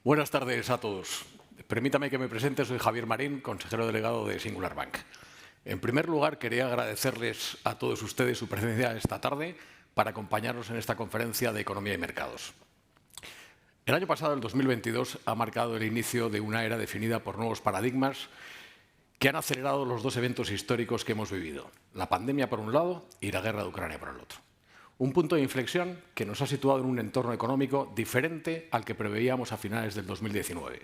Buenas tardes a todos. Permítame que me presente, soy Javier Marín, consejero delegado de Singular Bank. En primer lugar, quería agradecerles a todos ustedes su presencia esta tarde para acompañarnos en esta conferencia de Economía y Mercados. El año pasado, el 2022, ha marcado el inicio de una era definida por nuevos paradigmas que han acelerado los dos eventos históricos que hemos vivido, la pandemia por un lado y la guerra de Ucrania por el otro. Un punto de inflexión que nos ha situado en un entorno económico diferente al que preveíamos a finales del 2019.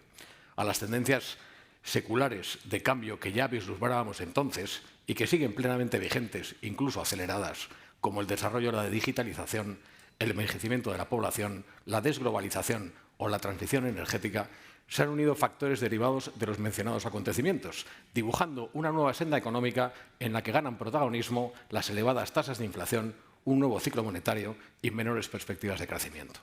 A las tendencias seculares de cambio que ya vislumbrábamos entonces y que siguen plenamente vigentes, incluso aceleradas, como el desarrollo de la digitalización, el envejecimiento de la población, la desglobalización o la transición energética, se han unido factores derivados de los mencionados acontecimientos, dibujando una nueva senda económica en la que ganan protagonismo las elevadas tasas de inflación, un nuevo ciclo monetario y menores perspectivas de crecimiento.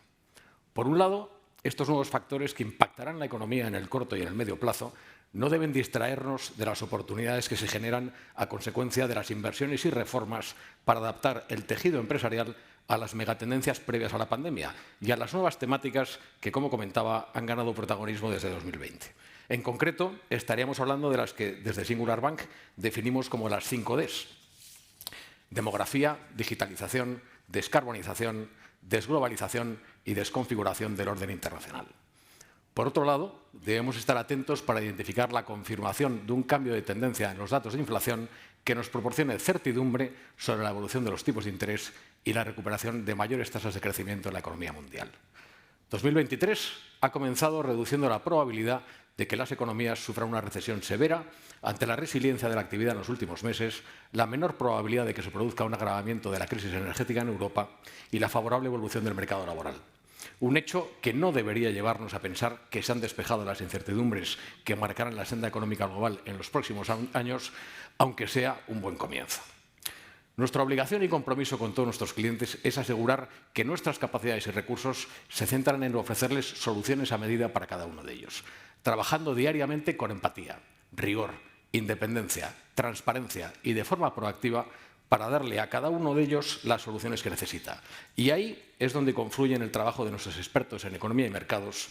Por un lado, estos nuevos factores que impactarán la economía en el corto y en el medio plazo no deben distraernos de las oportunidades que se generan a consecuencia de las inversiones y reformas para adaptar el tejido empresarial a las megatendencias previas a la pandemia y a las nuevas temáticas que, como comentaba, han ganado protagonismo desde 2020. En concreto, estaríamos hablando de las que desde Singular Bank definimos como las 5 Ds. Demografía, digitalización, descarbonización, desglobalización y desconfiguración del orden internacional. Por otro lado, debemos estar atentos para identificar la confirmación de un cambio de tendencia en los datos de inflación que nos proporcione certidumbre sobre la evolución de los tipos de interés y la recuperación de mayores tasas de crecimiento en la economía mundial. 2023 ha comenzado reduciendo la probabilidad de que las economías sufran una recesión severa ante la resiliencia de la actividad en los últimos meses, la menor probabilidad de que se produzca un agravamiento de la crisis energética en Europa y la favorable evolución del mercado laboral. Un hecho que no debería llevarnos a pensar que se han despejado las incertidumbres que marcarán la senda económica global en los próximos años, aunque sea un buen comienzo. Nuestra obligación y compromiso con todos nuestros clientes es asegurar que nuestras capacidades y recursos se centran en ofrecerles soluciones a medida para cada uno de ellos, trabajando diariamente con empatía, rigor, independencia, transparencia y de forma proactiva para darle a cada uno de ellos las soluciones que necesita. Y ahí es donde confluyen el trabajo de nuestros expertos en economía y mercados,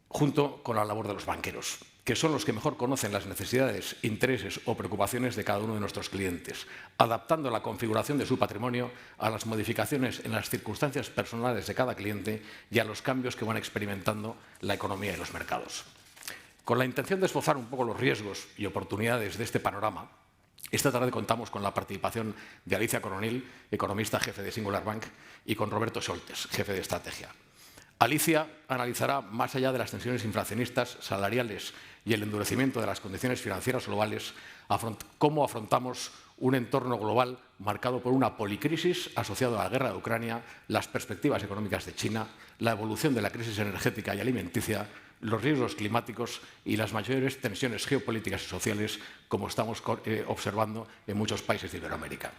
junto con la labor de los banqueros, que son los que mejor conocen las necesidades, intereses o preocupaciones de cada uno de nuestros clientes, adaptando la configuración de su patrimonio a las modificaciones en las circunstancias personales de cada cliente y a los cambios que van experimentando la economía y los mercados. Con la intención de esbozar un poco los riesgos y oportunidades de este panorama, esta tarde contamos con la participación de Alicia Coronil, economista jefe de Singular Bank, y con Roberto Soltes, jefe de estrategia. Alicia analizará, más allá de las tensiones inflacionistas, salariales y el endurecimiento de las condiciones financieras globales, cómo afrontamos un entorno global marcado por una policrisis asociada a la guerra de Ucrania, las perspectivas económicas de China, la evolución de la crisis energética y alimenticia, los riesgos climáticos y las mayores tensiones geopolíticas y sociales, como estamos observando en muchos países de Iberoamérica.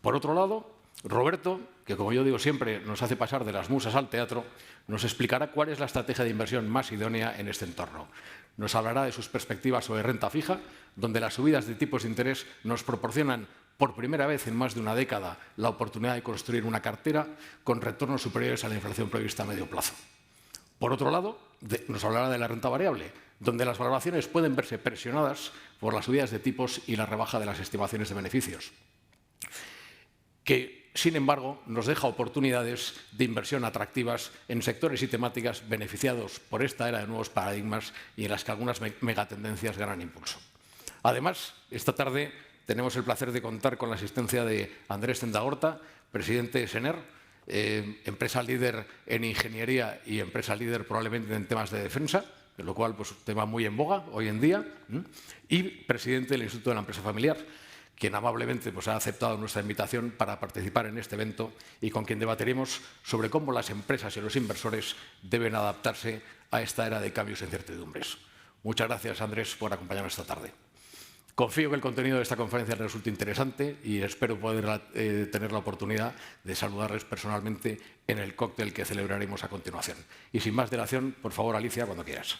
Por otro lado, Roberto, que como yo digo siempre nos hace pasar de las musas al teatro, nos explicará cuál es la estrategia de inversión más idónea en este entorno. Nos hablará de sus perspectivas sobre renta fija, donde las subidas de tipos de interés nos proporcionan por primera vez en más de una década la oportunidad de construir una cartera con retornos superiores a la inflación prevista a medio plazo. Por otro lado, nos hablará de la renta variable, donde las valoraciones pueden verse presionadas por las subidas de tipos y la rebaja de las estimaciones de beneficios, que, sin embargo, nos deja oportunidades de inversión atractivas en sectores y temáticas beneficiados por esta era de nuevos paradigmas y en las que algunas megatendencias ganan impulso. Además, esta tarde tenemos el placer de contar con la asistencia de Andrés Zendagorta, presidente de SENER, empresa líder en ingeniería y empresa líder probablemente en temas de defensa, de lo cual pues un tema muy en boga hoy en día, y presidente del Instituto de la Empresa Familiar, quien amablemente pues, ha aceptado nuestra invitación para participar en este evento y con quien debatiremos sobre cómo las empresas y los inversores deben adaptarse a esta era de cambios e incertidumbres. Muchas gracias, Andrés, por acompañarnos esta tarde. Confío que el contenido de esta conferencia les resulte interesante y espero poder tener la oportunidad de saludarles personalmente en el cóctel que celebraremos a continuación. Y sin más dilación, por favor, Alicia, cuando quieras.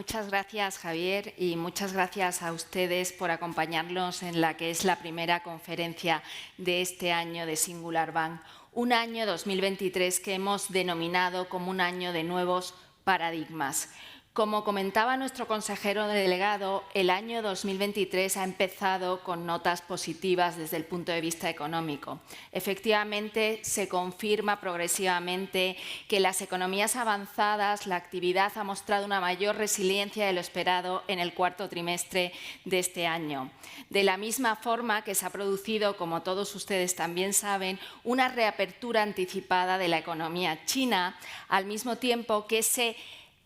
muchas gracias, Javier, y muchas gracias a ustedes por acompañarnos en la que es la primera conferencia de este año de Singular Bank. Un año 2023 que hemos denominado como un año de nuevos paradigmas. Como comentaba nuestro consejero delegado, el año 2023 ha empezado con notas positivas desde el punto de vista económico. Efectivamente, se confirma progresivamente que en las economías avanzadas la actividad ha mostrado una mayor resiliencia de lo esperado en el cuarto trimestre de este año. De la misma forma que se ha producido, como todos ustedes también saben, una reapertura anticipada de la economía china, al mismo tiempo que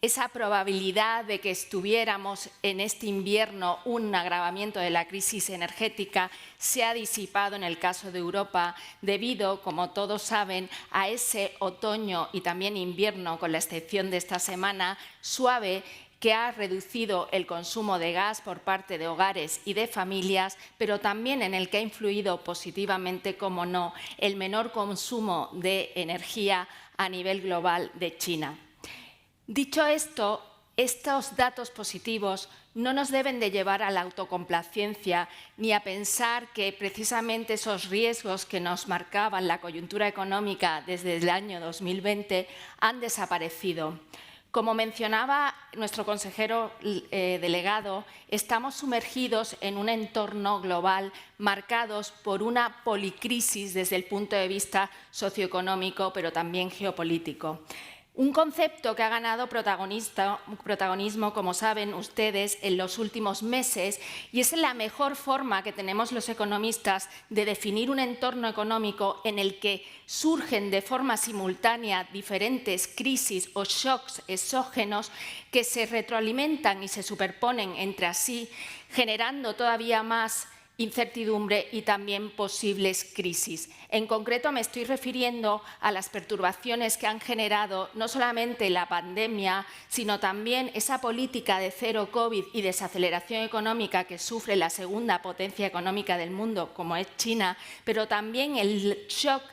esa probabilidad de que estuviéramos en este invierno un agravamiento de la crisis energética se ha disipado en el caso de Europa debido, como todos saben, a ese otoño y también invierno, con la excepción de esta semana, suave, que ha reducido el consumo de gas por parte de hogares y de familias, pero también en el que ha influido positivamente, como no, el menor consumo de energía a nivel global de China. Dicho esto, estos datos positivos no nos deben de llevar a la autocomplacencia ni a pensar que precisamente esos riesgos que nos marcaban la coyuntura económica desde el año 2020 han desaparecido. Como mencionaba nuestro consejero delegado, estamos sumergidos en un entorno global marcados por una policrisis desde el punto de vista socioeconómico, pero también geopolítico. Un concepto que ha ganado protagonismo, como saben ustedes, en los últimos meses, y es la mejor forma que tenemos los economistas de definir un entorno económico en el que surgen de forma simultánea diferentes crisis o shocks exógenos que se retroalimentan y se superponen entre sí, generando todavía más incertidumbre y también posibles crisis. En concreto, me estoy refiriendo a las perturbaciones que han generado no solamente la pandemia, sino también esa política de cero COVID y desaceleración económica que sufre la segunda potencia económica del mundo, como es China, pero también el shock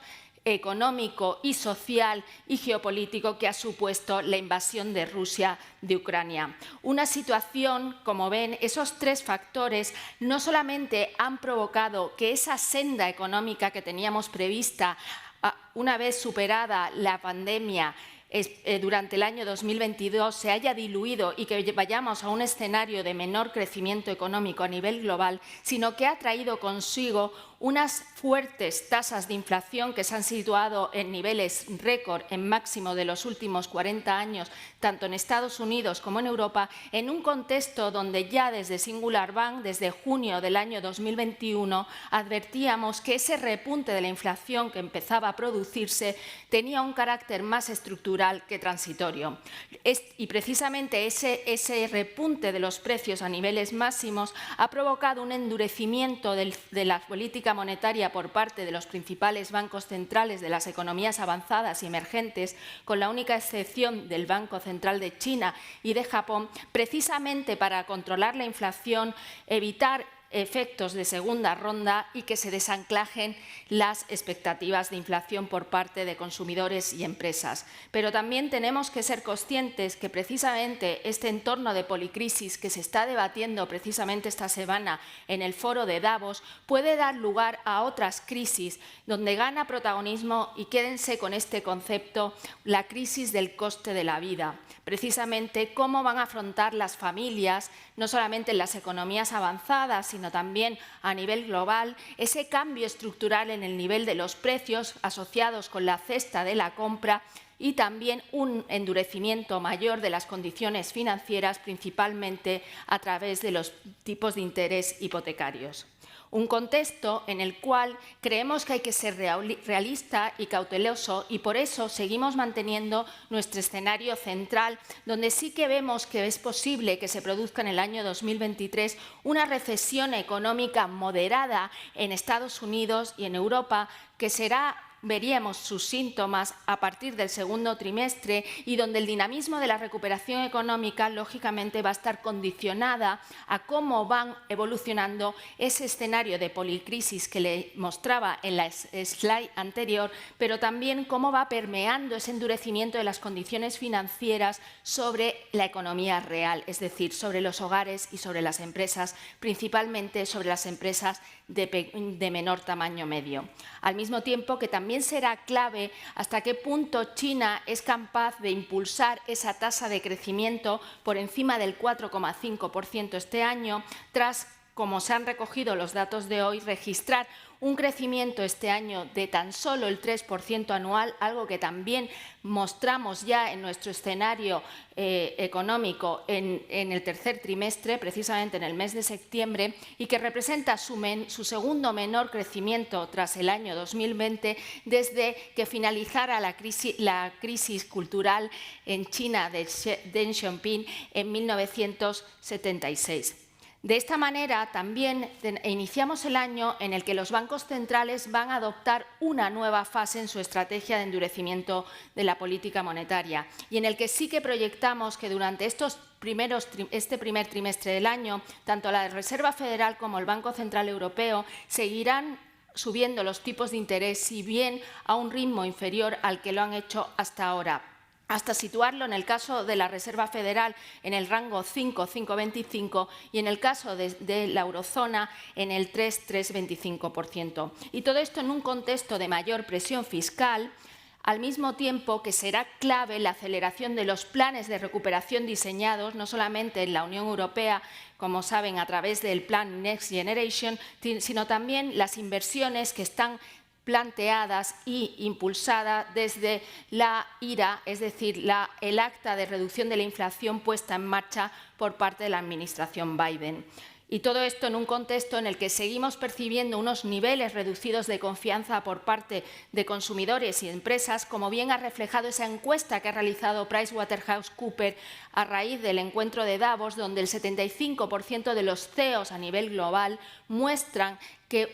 económico y social y geopolítico que ha supuesto la invasión de Rusia de Ucrania. Una situación, como ven, esos tres factores no solamente han provocado que esa senda económica que teníamos prevista una vez superada la pandemia durante el año 2022 se haya diluido y que vayamos a un escenario de menor crecimiento económico a nivel global, sino que ha traído consigo unas fuertes tasas de inflación que se han situado en niveles récord, en máximo de los últimos 40 años, tanto en Estados Unidos como en Europa, en un contexto donde ya desde Singular Bank, desde junio del año 2021, advertíamos que ese repunte de la inflación que empezaba a producirse tenía un carácter más estructural que transitorio. Y precisamente ese repunte de los precios a niveles máximos ha provocado un endurecimiento de la política monetaria por parte de los principales bancos centrales de las economías avanzadas y emergentes, con la única excepción del Banco Central de China y de Japón, precisamente para controlar la inflación, evitar efectos de segunda ronda y que se desanclajen las expectativas de inflación por parte de consumidores y empresas. Pero también tenemos que ser conscientes que precisamente este entorno de policrisis que se está debatiendo precisamente esta semana en el foro de Davos puede dar lugar a otras crisis donde gana protagonismo, y quédense con este concepto, la crisis del coste de la vida. Precisamente cómo van a afrontar las familias, no solamente en las economías avanzadas, sino también a nivel global, ese cambio estructural en el nivel de los precios asociados con la cesta de la compra y también un endurecimiento mayor de las condiciones financieras, principalmente a través de los tipos de interés hipotecarios. Un contexto en el cual creemos que hay que ser realista y cauteloso, y por eso seguimos manteniendo nuestro escenario central, donde sí que vemos que es posible que se produzca en el año 2023 una recesión económica moderada en Estados Unidos y en Europa, que será veríamos sus síntomas a partir del segundo trimestre y donde el dinamismo de la recuperación económica, lógicamente, va a estar condicionada a cómo van evolucionando ese escenario de policrisis que le mostraba en la slide anterior, pero también cómo va permeando ese endurecimiento de las condiciones financieras sobre la economía real, es decir, sobre los hogares y sobre las empresas, principalmente sobre las empresas de menor tamaño medio. Al mismo tiempo que también será clave hasta qué punto China es capaz de impulsar esa tasa de crecimiento por encima del 4,5% este año, tras, como se han recogido los datos de hoy, registrar un crecimiento este año de tan solo el 3% anual, algo que también mostramos ya en nuestro escenario económico en el tercer trimestre, precisamente en el mes de septiembre, y que representa su segundo menor crecimiento tras el año 2020, desde que finalizara la crisis cultural en China de Deng Xiaoping en 1976. De esta manera, también iniciamos el año en el que los bancos centrales van a adoptar una nueva fase en su estrategia de endurecimiento de la política monetaria y en el que sí que proyectamos que durante este primer trimestre del año, tanto la Reserva Federal como el Banco Central Europeo seguirán subiendo los tipos de interés, si bien a un ritmo inferior al que lo han hecho hasta ahora, hasta situarlo en el caso de la Reserva Federal en el rango 5,25 y en el caso de la eurozona en el 3,25%. Y todo esto en un contexto de mayor presión fiscal, al mismo tiempo que será clave la aceleración de los planes de recuperación diseñados, no solamente en la Unión Europea, como saben, a través del plan Next Generation, sino también las inversiones que están planteadas y impulsada desde la IRA, es decir, el acta de reducción de la inflación puesta en marcha por parte de la Administración Biden. Y todo esto en un contexto en el que seguimos percibiendo unos niveles reducidos de confianza por parte de consumidores y empresas, como bien ha reflejado esa encuesta que ha realizado PricewaterhouseCoopers a raíz del encuentro de Davos, donde el 75% de los CEOs a nivel global muestran que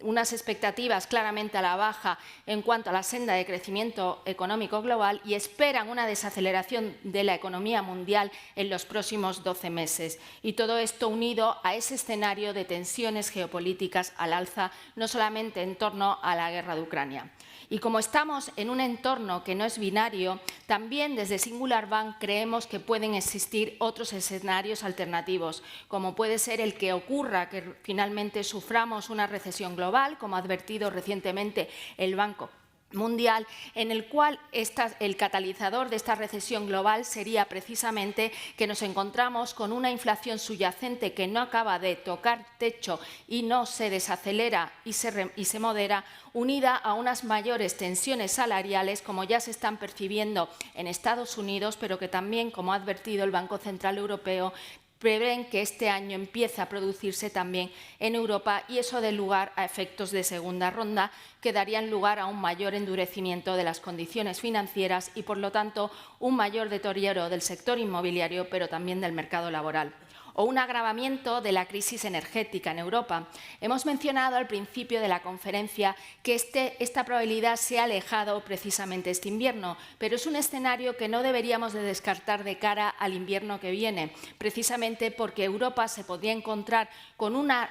unas expectativas claramente a la baja en cuanto a la senda de crecimiento económico global y esperan una desaceleración de la economía mundial en los próximos 12 meses. Y todo esto unido a ese escenario de tensiones geopolíticas al alza, no solamente en torno a la guerra de Ucrania. Y como estamos en un entorno que no es binario, también desde Singular Bank creemos que pueden existir otros escenarios alternativos, como puede ser el que ocurra que finalmente suframos una recesión global, como ha advertido recientemente el Banco Mundial, en el cual el catalizador de esta recesión global sería precisamente que nos encontramos con una inflación subyacente que no acaba de tocar techo y no se desacelera y se modera, unida a unas mayores tensiones salariales, como ya se están percibiendo en Estados Unidos, pero que también, como ha advertido el Banco Central Europeo, prevén que este año empiece a producirse también en Europa y eso dé lugar a efectos de segunda ronda que darían lugar a un mayor endurecimiento de las condiciones financieras y, por lo tanto, un mayor deterioro del sector inmobiliario, pero también del mercado laboral. O un agravamiento de la crisis energética en Europa. Hemos mencionado al principio de la conferencia que esta probabilidad se ha alejado precisamente este invierno, pero es un escenario que no deberíamos de descartar de cara al invierno que viene, precisamente porque Europa se podría encontrar con una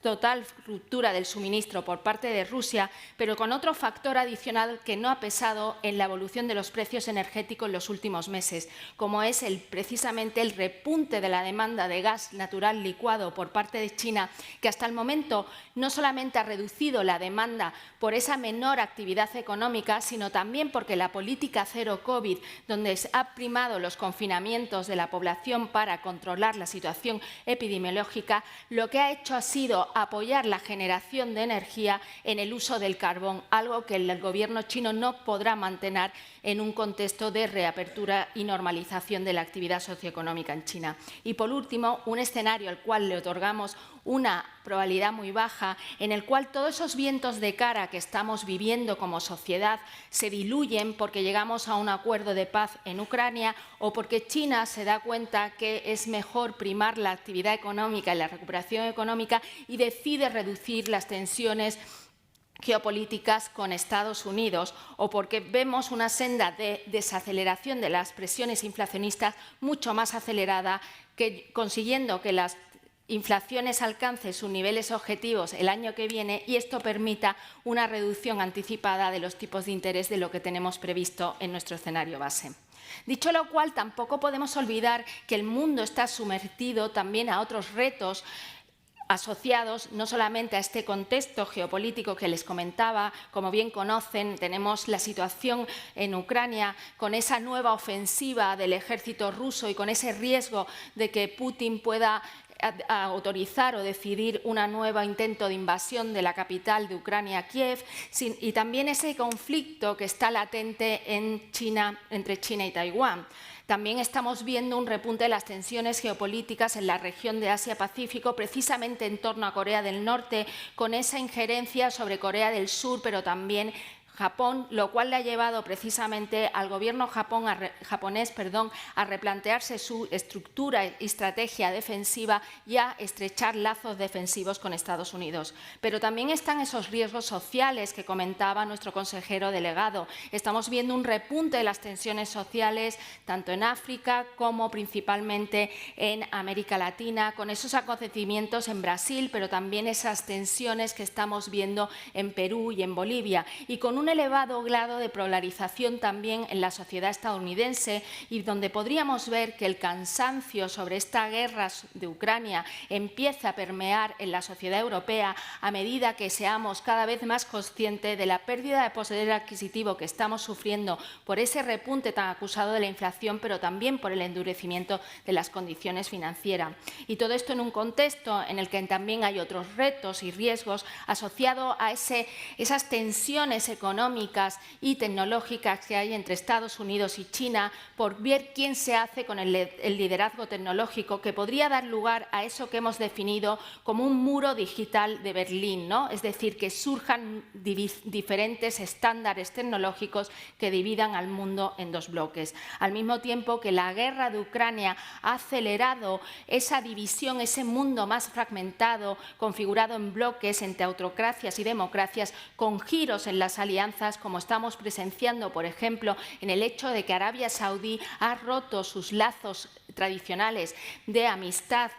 total ruptura del suministro por parte de Rusia, pero con otro factor adicional que no ha pesado en la evolución de los precios energéticos en los últimos meses, como es precisamente el repunte de la demanda de gas natural licuado por parte de China, que hasta el momento no solamente ha reducido la demanda por esa menor actividad económica, sino también porque la política cero COVID, donde se ha primado los confinamientos de la población para controlar la situación epidemiológica, lo que ha hecho ha sido apoyar la generación de energía en el uso del carbón, algo que el gobierno chino no podrá mantener en un contexto de reapertura y normalización de la actividad socioeconómica en China. Y por último, un escenario al cual le otorgamos una probabilidad muy baja, en el cual todos esos vientos de cara que estamos viviendo como sociedad se diluyen porque llegamos a un acuerdo de paz en Ucrania o porque China se da cuenta que es mejor primar la actividad económica y la recuperación económica y decide reducir las tensiones geopolíticas con Estados Unidos o porque vemos una senda de desaceleración de las presiones inflacionistas mucho más acelerada, consiguiendo que las inflaciones alcancen sus niveles objetivos el año que viene y esto permita una reducción anticipada de los tipos de interés de lo que tenemos previsto en nuestro escenario base. Dicho lo cual, tampoco podemos olvidar que el mundo está sumergido también a otros retos asociados no solamente a este contexto geopolítico que les comentaba. Como bien conocen, tenemos la situación en Ucrania con esa nueva ofensiva del ejército ruso y con ese riesgo de que Putin pueda autorizar o decidir un nuevo intento de invasión de la capital de Ucrania, Kiev, y también ese conflicto que está latente en China, entre China y Taiwán. También estamos viendo un repunte de las tensiones geopolíticas en la región de Asia-Pacífico, precisamente en torno a Corea del Norte, con esa injerencia sobre Corea del Sur, pero también Japón, lo cual le ha llevado precisamente al gobierno japonés a replantearse su estructura y estrategia defensiva y a estrechar lazos defensivos con Estados Unidos. Pero también están esos riesgos sociales que comentaba nuestro consejero delegado. Estamos viendo un repunte de las tensiones sociales tanto en África como principalmente en América Latina, con esos acontecimientos en Brasil, pero también esas tensiones que estamos viendo en Perú y en Bolivia, y con un elevado grado de polarización también en la sociedad estadounidense, y donde podríamos ver que el cansancio sobre esta guerra de Ucrania empieza a permear en la sociedad europea a medida que seamos cada vez más conscientes de la pérdida de poder adquisitivo que estamos sufriendo por ese repunte tan acusado de la inflación, pero también por el endurecimiento de las condiciones financieras. Y todo esto en un contexto en el que también hay otros retos y riesgos asociados a esas tensiones económicas y tecnológicas que hay entre Estados Unidos y China, por ver quién se hace con el liderazgo tecnológico, que podría dar lugar a eso que hemos definido como un muro digital de Berlín, ¿no? Es decir, que surjan diferentes estándares tecnológicos que dividan al mundo en dos bloques. Al mismo tiempo que la guerra de Ucrania ha acelerado esa división, ese mundo más fragmentado, configurado en bloques entre autocracias y democracias, con giros en las alianzas, como estamos presenciando, por ejemplo, en el hecho de que Arabia Saudí ha roto sus lazos tradicionales de amistad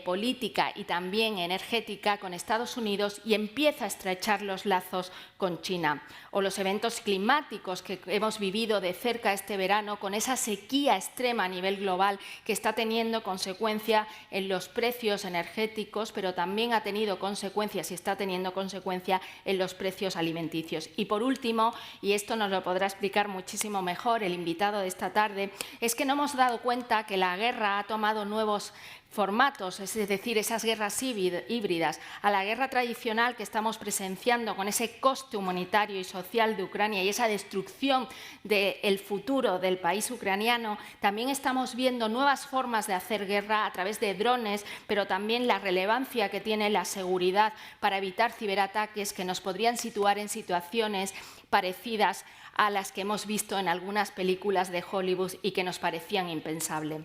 política y también energética con Estados Unidos y empieza a estrechar los lazos con China. O los eventos climáticos que hemos vivido de cerca este verano, con esa sequía extrema a nivel global que está teniendo consecuencia en los precios energéticos, pero también ha tenido consecuencias y está teniendo consecuencia en los precios alimenticios. Y por último, y esto nos lo podrá explicar muchísimo mejor el invitado de esta tarde, es que no hemos dado cuenta que la guerra ha tomado nuevos formatos, es decir, esas guerras híbridas, a la guerra tradicional que estamos presenciando con ese coste humanitario y social de Ucrania y esa destrucción del futuro del país ucraniano. También estamos viendo nuevas formas de hacer guerra a través de drones, pero también la relevancia que tiene la seguridad para evitar ciberataques que nos podrían situar en situaciones parecidas a las que hemos visto en algunas películas de Hollywood y que nos parecían impensables.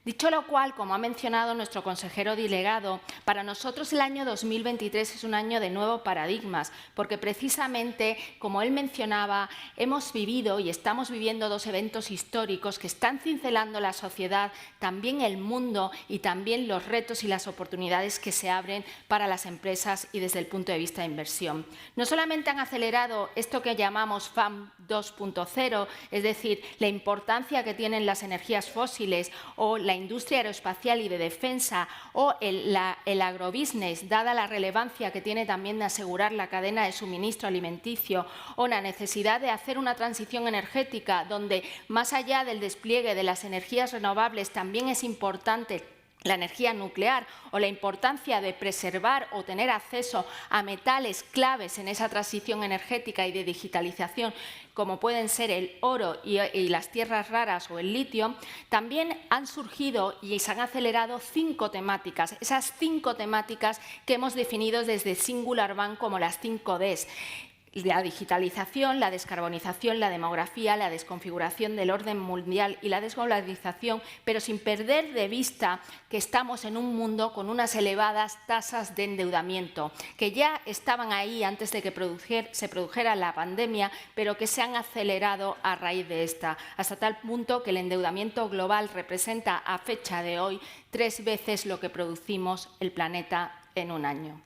Dicho lo cual, como ha mencionado nuestro consejero delegado, para nosotros el año 2023 es un año de nuevos paradigmas, porque precisamente, como él mencionaba, hemos vivido y estamos viviendo dos eventos históricos que están cincelando la sociedad, también el mundo y también los retos y las oportunidades que se abren para las empresas y desde el punto de vista de inversión. No solamente han acelerado esto que llamamos FAM 2.0, es decir, la importancia que tienen las energías fósiles o la industria aeroespacial y de defensa o el agrobusiness, dada la relevancia que tiene también de asegurar la cadena de suministro alimenticio, o la necesidad de hacer una transición energética donde, más allá del despliegue de las energías renovables, también es importante la energía nuclear, o la importancia de preservar o tener acceso a metales claves en esa transición energética y de digitalización, como pueden ser el oro y las tierras raras o el litio, también han surgido y se han acelerado 5 temáticas, esas 5 temáticas que hemos definido desde Singular Bank como las 5 Ds. la digitalización, la descarbonización, la demografía, la desconfiguración del orden mundial y la desglobalización, pero sin perder de vista que estamos en un mundo con unas elevadas tasas de endeudamiento, que ya estaban ahí antes de que se produjera la pandemia, pero que se han acelerado a raíz de esta, hasta tal punto que el endeudamiento global representa a fecha de hoy 3 veces lo que producimos el planeta en un año.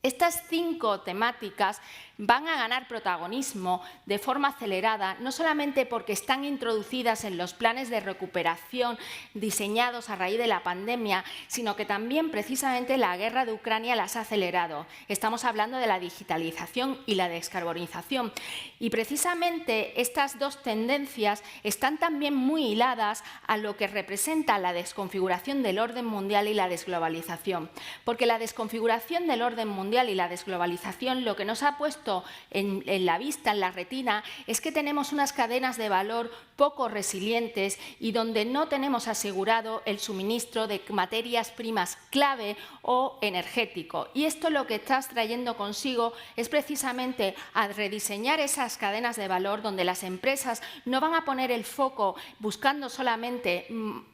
Estas 5 temáticas van a ganar protagonismo de forma acelerada, no solamente porque están introducidas en los planes de recuperación diseñados a raíz de la pandemia, sino que también precisamente la guerra de Ucrania las ha acelerado. Estamos hablando de la digitalización y la descarbonización. Y precisamente estas 2 tendencias están también muy hiladas a lo que representa la desconfiguración del orden mundial y la desglobalización. Porque la desconfiguración del orden mundial y la desglobalización lo que nos ha puesto en la vista, en la retina, es que tenemos unas cadenas de valor poco resilientes y donde no tenemos asegurado el suministro de materias primas clave o energético. Y esto lo que está trayendo consigo es precisamente a rediseñar esas cadenas de valor donde las empresas no van a poner el foco buscando solamente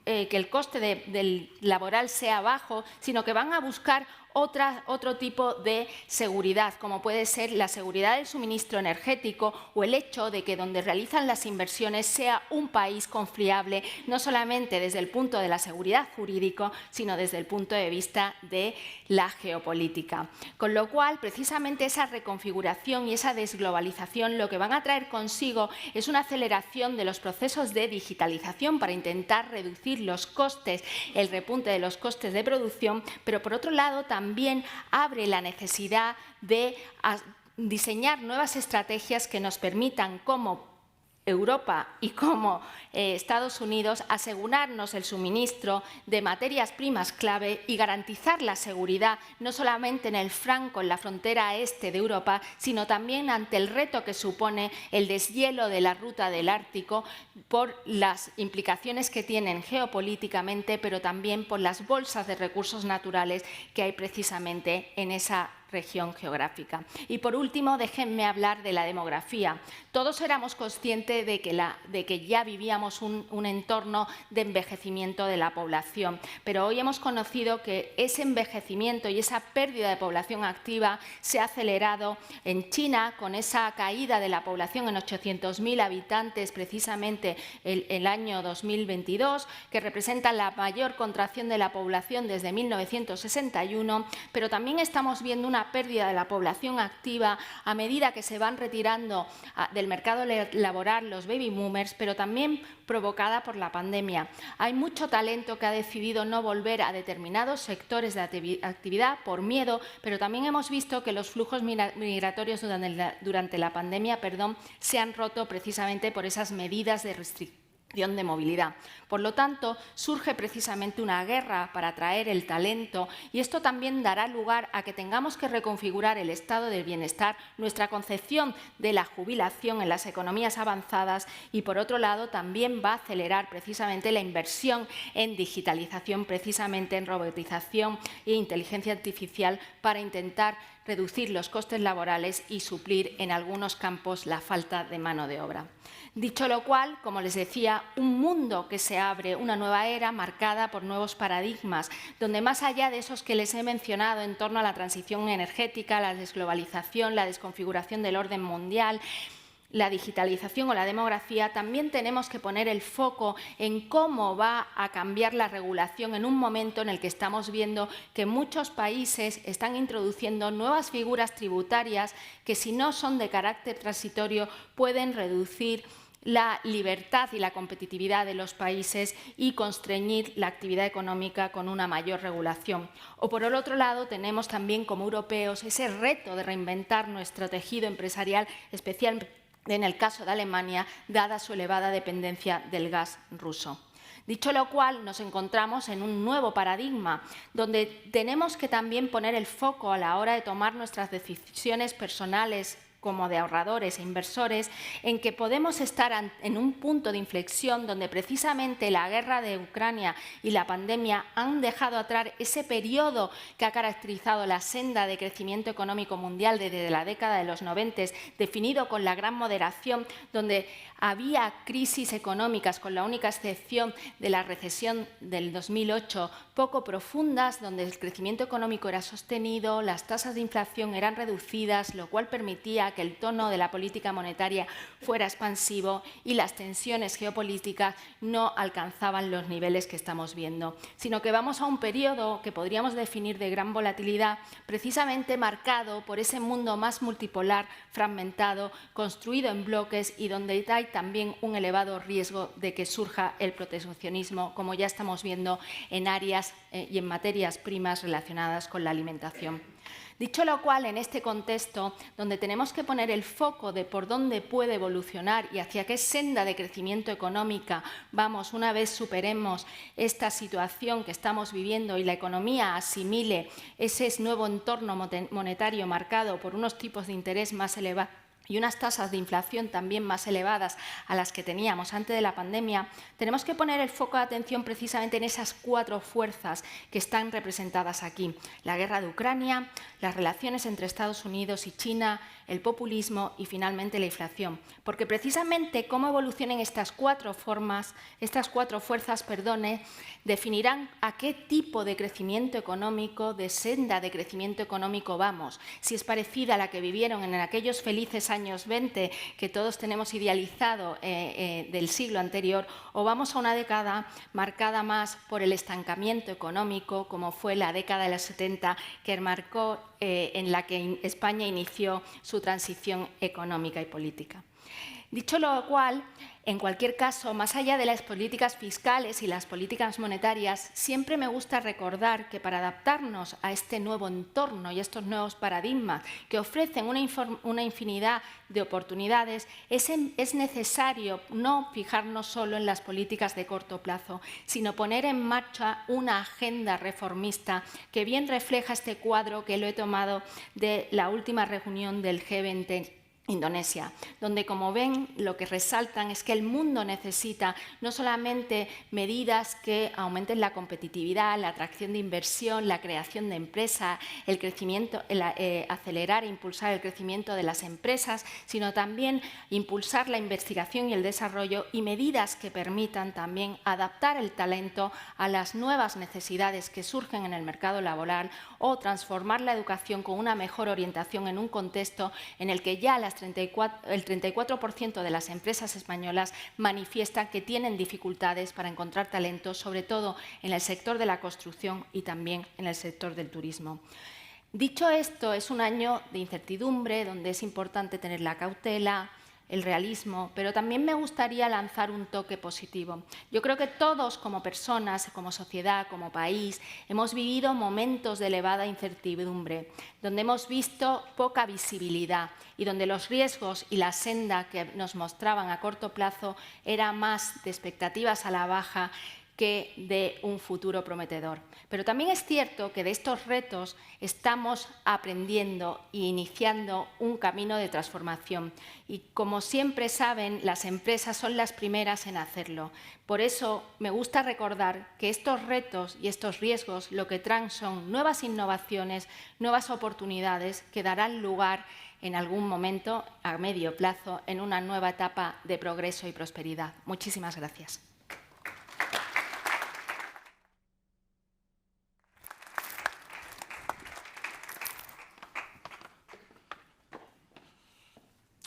que el coste del laboral sea bajo, sino que van a buscar otro tipo de seguridad, como puede ser la seguridad del suministro energético o el hecho de que donde realizan las inversiones sea un país confiable, no solamente desde el punto de la seguridad jurídica, sino desde el punto de vista de la geopolítica. Con lo cual, precisamente esa reconfiguración y esa desglobalización lo que van a traer consigo es una aceleración de los procesos de digitalización para intentar reducir los costes, el repunte de los costes de producción, pero por otro lado también abre la necesidad de diseñar nuevas estrategias que nos permitan, como Europa y como Estados Unidos, asegurarnos el suministro de materias primas clave y garantizar la seguridad no solamente en el flanco, en la frontera este de Europa, sino también ante el reto que supone el deshielo de la ruta del Ártico por las implicaciones que tienen geopolíticamente, pero también por las bolsas de recursos naturales que hay precisamente en esa región geográfica. Y por último, déjenme hablar de la demografía. Todos éramos conscientes de que ya vivíamos un entorno de envejecimiento de la población, pero hoy hemos conocido que ese envejecimiento y esa pérdida de población activa se ha acelerado en China, con esa caída de la población en 800.000 habitantes precisamente el año 2022, que representa la mayor contracción de la población desde 1961, pero también estamos viendo una pérdida de la población activa a medida que se van retirando del mercado laboral los baby boomers, pero también provocada por la pandemia. Hay mucho talento que ha decidido no volver a determinados sectores de actividad por miedo, pero también hemos visto que los flujos migratorios durante la pandemia se han roto precisamente por esas medidas de restricción de movilidad. Por lo tanto, surge precisamente una guerra para atraer el talento y esto también dará lugar a que tengamos que reconfigurar el estado del bienestar, nuestra concepción de la jubilación en las economías avanzadas y, por otro lado, también va a acelerar precisamente la inversión en digitalización, precisamente en robotización e inteligencia artificial para intentar reducir los costes laborales y suplir en algunos campos la falta de mano de obra. Dicho lo cual, como les decía, un mundo que se abre, una nueva era marcada por nuevos paradigmas, donde más allá de esos que les he mencionado en torno a la transición energética, la desglobalización, la desconfiguración del orden mundial, la digitalización o la demografía, también tenemos que poner el foco en cómo va a cambiar la regulación en un momento en el que estamos viendo que muchos países están introduciendo nuevas figuras tributarias que, si no son de carácter transitorio, pueden reducir la libertad y la competitividad de los países y constreñir la actividad económica con una mayor regulación. O por el otro lado, tenemos también como europeos ese reto de reinventar nuestro tejido empresarial, especialmente en el caso de Alemania, dada su elevada dependencia del gas ruso. Dicho lo cual, nos encontramos en un nuevo paradigma, donde tenemos que también poner el foco a la hora de tomar nuestras decisiones personales como de ahorradores e inversores, en que podemos estar en un punto de inflexión donde precisamente la guerra de Ucrania y la pandemia han dejado atrás ese periodo que ha caracterizado la senda de crecimiento económico mundial desde la década de los 90, definido con la gran moderación, donde había crisis económicas, con la única excepción de la recesión del 2008, poco profundas, donde el crecimiento económico era sostenido, las tasas de inflación eran reducidas, lo cual permitía que el tono de la política monetaria fuera expansivo y las tensiones geopolíticas no alcanzaban los niveles que estamos viendo, sino que vamos a un periodo que podríamos definir de gran volatilidad, precisamente marcado por ese mundo más multipolar, fragmentado, construido en bloques y donde hay también un elevado riesgo de que surja el proteccionismo, como ya estamos viendo en áreas y en materias primas relacionadas con la alimentación. Dicho lo cual, en este contexto, donde tenemos que poner el foco de por dónde puede evolucionar y hacia qué senda de crecimiento económica vamos una vez superemos esta situación que estamos viviendo y la economía asimile ese nuevo entorno monetario marcado por unos tipos de interés más elevados y unas tasas de inflación también más elevadas a las que teníamos antes de la pandemia, tenemos que poner el foco de atención precisamente en esas 4 fuerzas que están representadas aquí. La guerra de Ucrania, las relaciones entre Estados Unidos y China, el populismo y finalmente la inflación. Porque precisamente cómo evolucionen estas 4 fuerzas, definirán a qué tipo de crecimiento económico, de senda de crecimiento económico vamos. Si es parecida a la que vivieron en aquellos felices años 20 que todos tenemos idealizado del siglo anterior, o vamos a una década marcada más por el estancamiento económico, como fue la década de los 70, que marcó en la que España inició su transición económica y política. Dicho lo cual, en cualquier caso, más allá de las políticas fiscales y las políticas monetarias, siempre me gusta recordar que para adaptarnos a este nuevo entorno y a estos nuevos paradigmas que ofrecen una infinidad de oportunidades, es necesario no fijarnos solo en las políticas de corto plazo, sino poner en marcha una agenda reformista que bien refleja este cuadro que lo he tomado de la última reunión del G20 Indonesia, donde, como ven, lo que resaltan es que el mundo necesita no solamente medidas que aumenten la competitividad, la atracción de inversión, la creación de empresas, el crecimiento, acelerar e impulsar el crecimiento de las empresas, sino también impulsar la investigación y el desarrollo y medidas que permitan también adaptar el talento a las nuevas necesidades que surgen en el mercado laboral o transformar la educación con una mejor orientación en un contexto en el que ya el 34% de las empresas españolas manifiestan que tienen dificultades para encontrar talento, sobre todo en el sector de la construcción y también en el sector del turismo. Dicho esto, es un año de incertidumbre donde es importante tener la cautela, el realismo, pero también me gustaría lanzar un toque positivo. Yo creo que todos, como personas, como sociedad, como país, hemos vivido momentos de elevada incertidumbre, donde hemos visto poca visibilidad y donde los riesgos y la senda que nos mostraban a corto plazo era más de expectativas a la baja que de un futuro prometedor. Pero también es cierto que de estos retos estamos aprendiendo e iniciando un camino de transformación. Y como siempre saben, las empresas son las primeras en hacerlo. Por eso me gusta recordar que estos retos y estos riesgos lo que traen son nuevas innovaciones, nuevas oportunidades que darán lugar en algún momento, a medio plazo, en una nueva etapa de progreso y prosperidad. Muchísimas gracias.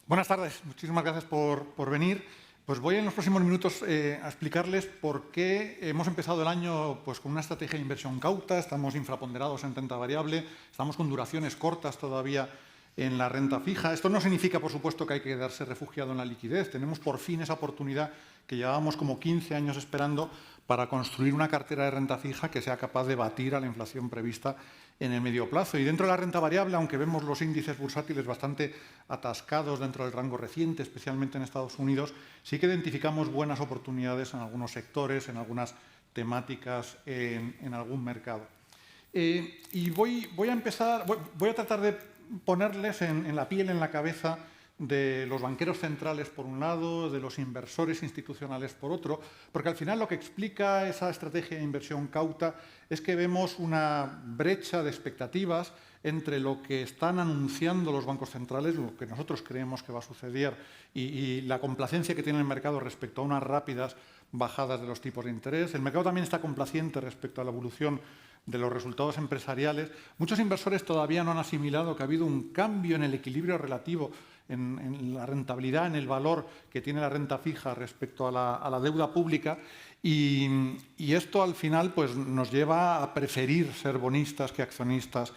Buenas tardes, muchísimas gracias por venir. Pues voy en los próximos minutos a explicarles por qué hemos empezado el año pues, con una estrategia de inversión cauta, estamos infraponderados en renta variable, estamos con duraciones cortas todavía en la renta fija. Esto no significa, por supuesto, que hay que quedarse refugiado en la liquidez. Tenemos por fin esa oportunidad que llevábamos como 15 años esperando para construir una cartera de renta fija que sea capaz de batir a la inflación prevista en el medio plazo. Y dentro de la renta variable, aunque vemos los índices bursátiles bastante atascados dentro del rango reciente, especialmente en Estados Unidos, sí que identificamos buenas oportunidades en algunos sectores, en algunas temáticas, en algún mercado. Y voy a tratar de ponerles en la piel, en la cabeza de los banqueros centrales por un lado, de los inversores institucionales por otro, porque al final lo que explica esa estrategia de inversión cauta es que vemos una brecha de expectativas entre lo que están anunciando los bancos centrales, lo que nosotros creemos que va a suceder y la complacencia que tiene el mercado respecto a unas rápidas bajadas de los tipos de interés. El mercado también está complaciente respecto a la evolución de los resultados empresariales. Muchos inversores todavía no han asimilado que ha habido un cambio en el equilibrio relativo, en la rentabilidad, en el valor que tiene la renta fija respecto a la deuda pública, y esto al final pues, nos lleva a preferir ser bonistas que accionistas,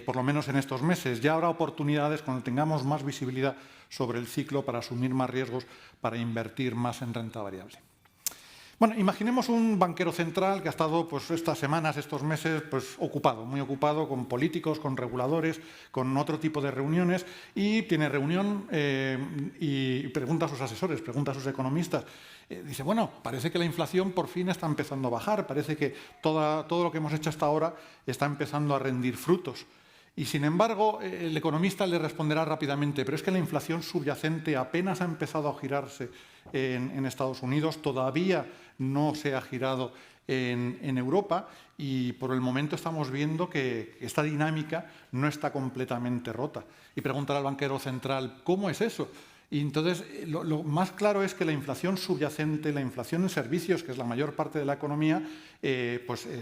por lo menos en estos meses. Ya habrá oportunidades cuando tengamos más visibilidad sobre el ciclo para asumir más riesgos, para invertir más en renta variable. Bueno, imaginemos un banquero central que ha estado pues, estas semanas, estos meses, pues, ocupado, muy ocupado con políticos, con reguladores, con otro tipo de reuniones, y tiene reunión y pregunta a sus asesores, pregunta a sus economistas. Dice, bueno, parece que la inflación por fin está empezando a bajar, parece que todo lo que hemos hecho hasta ahora está empezando a rendir frutos. Y, sin embargo, el economista le responderá rápidamente, pero es que la inflación subyacente apenas ha empezado a girarse en Estados Unidos, todavía no se ha girado en Europa y por el momento estamos viendo que esta dinámica no está completamente rota. Y preguntará al banquero central, ¿cómo es eso? Y entonces, lo más claro es que la inflación subyacente, la inflación en servicios, que es la mayor parte de la economía,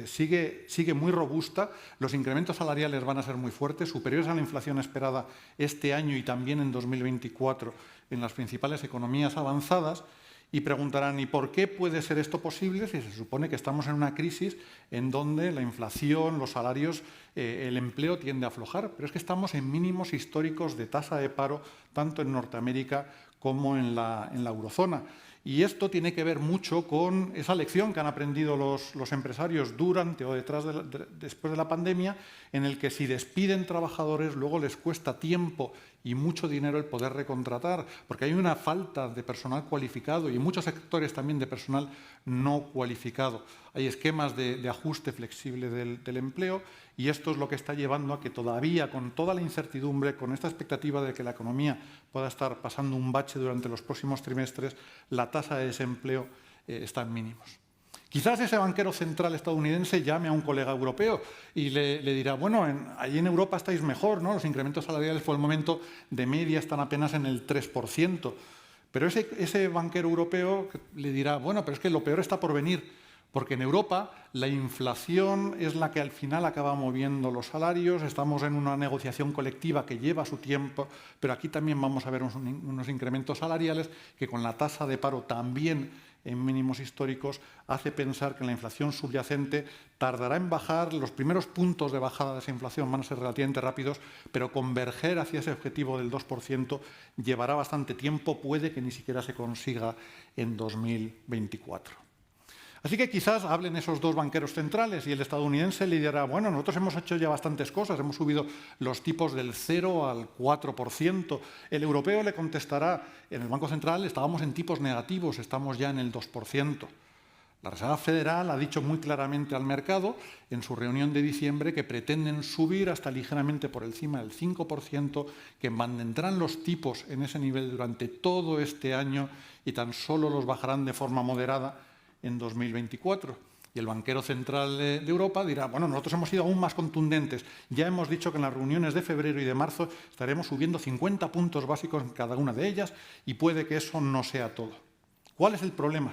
sigue muy robusta. Los incrementos salariales van a ser muy fuertes, superiores a la inflación esperada este año y también en 2024 en las principales economías avanzadas. Y preguntarán, ¿y por qué puede ser esto posible si se supone que estamos en una crisis en donde la inflación, los salarios, el empleo tiende a aflojar? Pero es que estamos en mínimos históricos de tasa de paro, tanto en Norteamérica como en la eurozona. Y esto tiene que ver mucho con esa lección que han aprendido los empresarios durante o después de la pandemia, en el que si despiden trabajadores, luego les cuesta tiempo y mucho dinero el poder recontratar, porque hay una falta de personal cualificado y en muchos sectores también de personal no cualificado. Hay esquemas de ajuste flexible del empleo y esto es lo que está llevando a que todavía, con toda la incertidumbre, con esta expectativa de que la economía pueda estar pasando un bache durante los próximos trimestres, la tasa de desempleo está en mínimos. Quizás ese banquero central estadounidense llame a un colega europeo y le dirá, bueno, allí en Europa estáis mejor, ¿no? Los incrementos salariales por el momento de media están apenas en el 3%. Pero ese banquero europeo le dirá, bueno, pero es que lo peor está por venir, porque en Europa la inflación es la que al final acaba moviendo los salarios, estamos en una negociación colectiva que lleva su tiempo, pero aquí también vamos a ver unos incrementos salariales que con la tasa de paro también en mínimos históricos hace pensar que la inflación subyacente tardará en bajar, los primeros puntos de bajada de esa inflación van a ser relativamente rápidos, pero converger hacia ese objetivo del 2% llevará bastante tiempo, puede que ni siquiera se consiga en 2024. Así que quizás hablen esos dos banqueros centrales y el estadounidense le dirá, bueno, nosotros hemos hecho ya bastantes cosas, hemos subido los tipos del 0 al 4%. El europeo le contestará, en el Banco Central estábamos en tipos negativos, estamos ya en el 2%. La Reserva Federal ha dicho muy claramente al mercado en su reunión de diciembre que pretenden subir hasta ligeramente por encima del 5%, que mantendrán los tipos en ese nivel durante todo este año y tan solo los bajarán de forma moderada en 2024. Y el banquero central de Europa dirá, bueno, nosotros hemos sido aún más contundentes. Ya hemos dicho que en las reuniones de febrero y de marzo estaremos subiendo 50 puntos básicos en cada una de ellas y puede que eso no sea todo. ¿Cuál es el problema?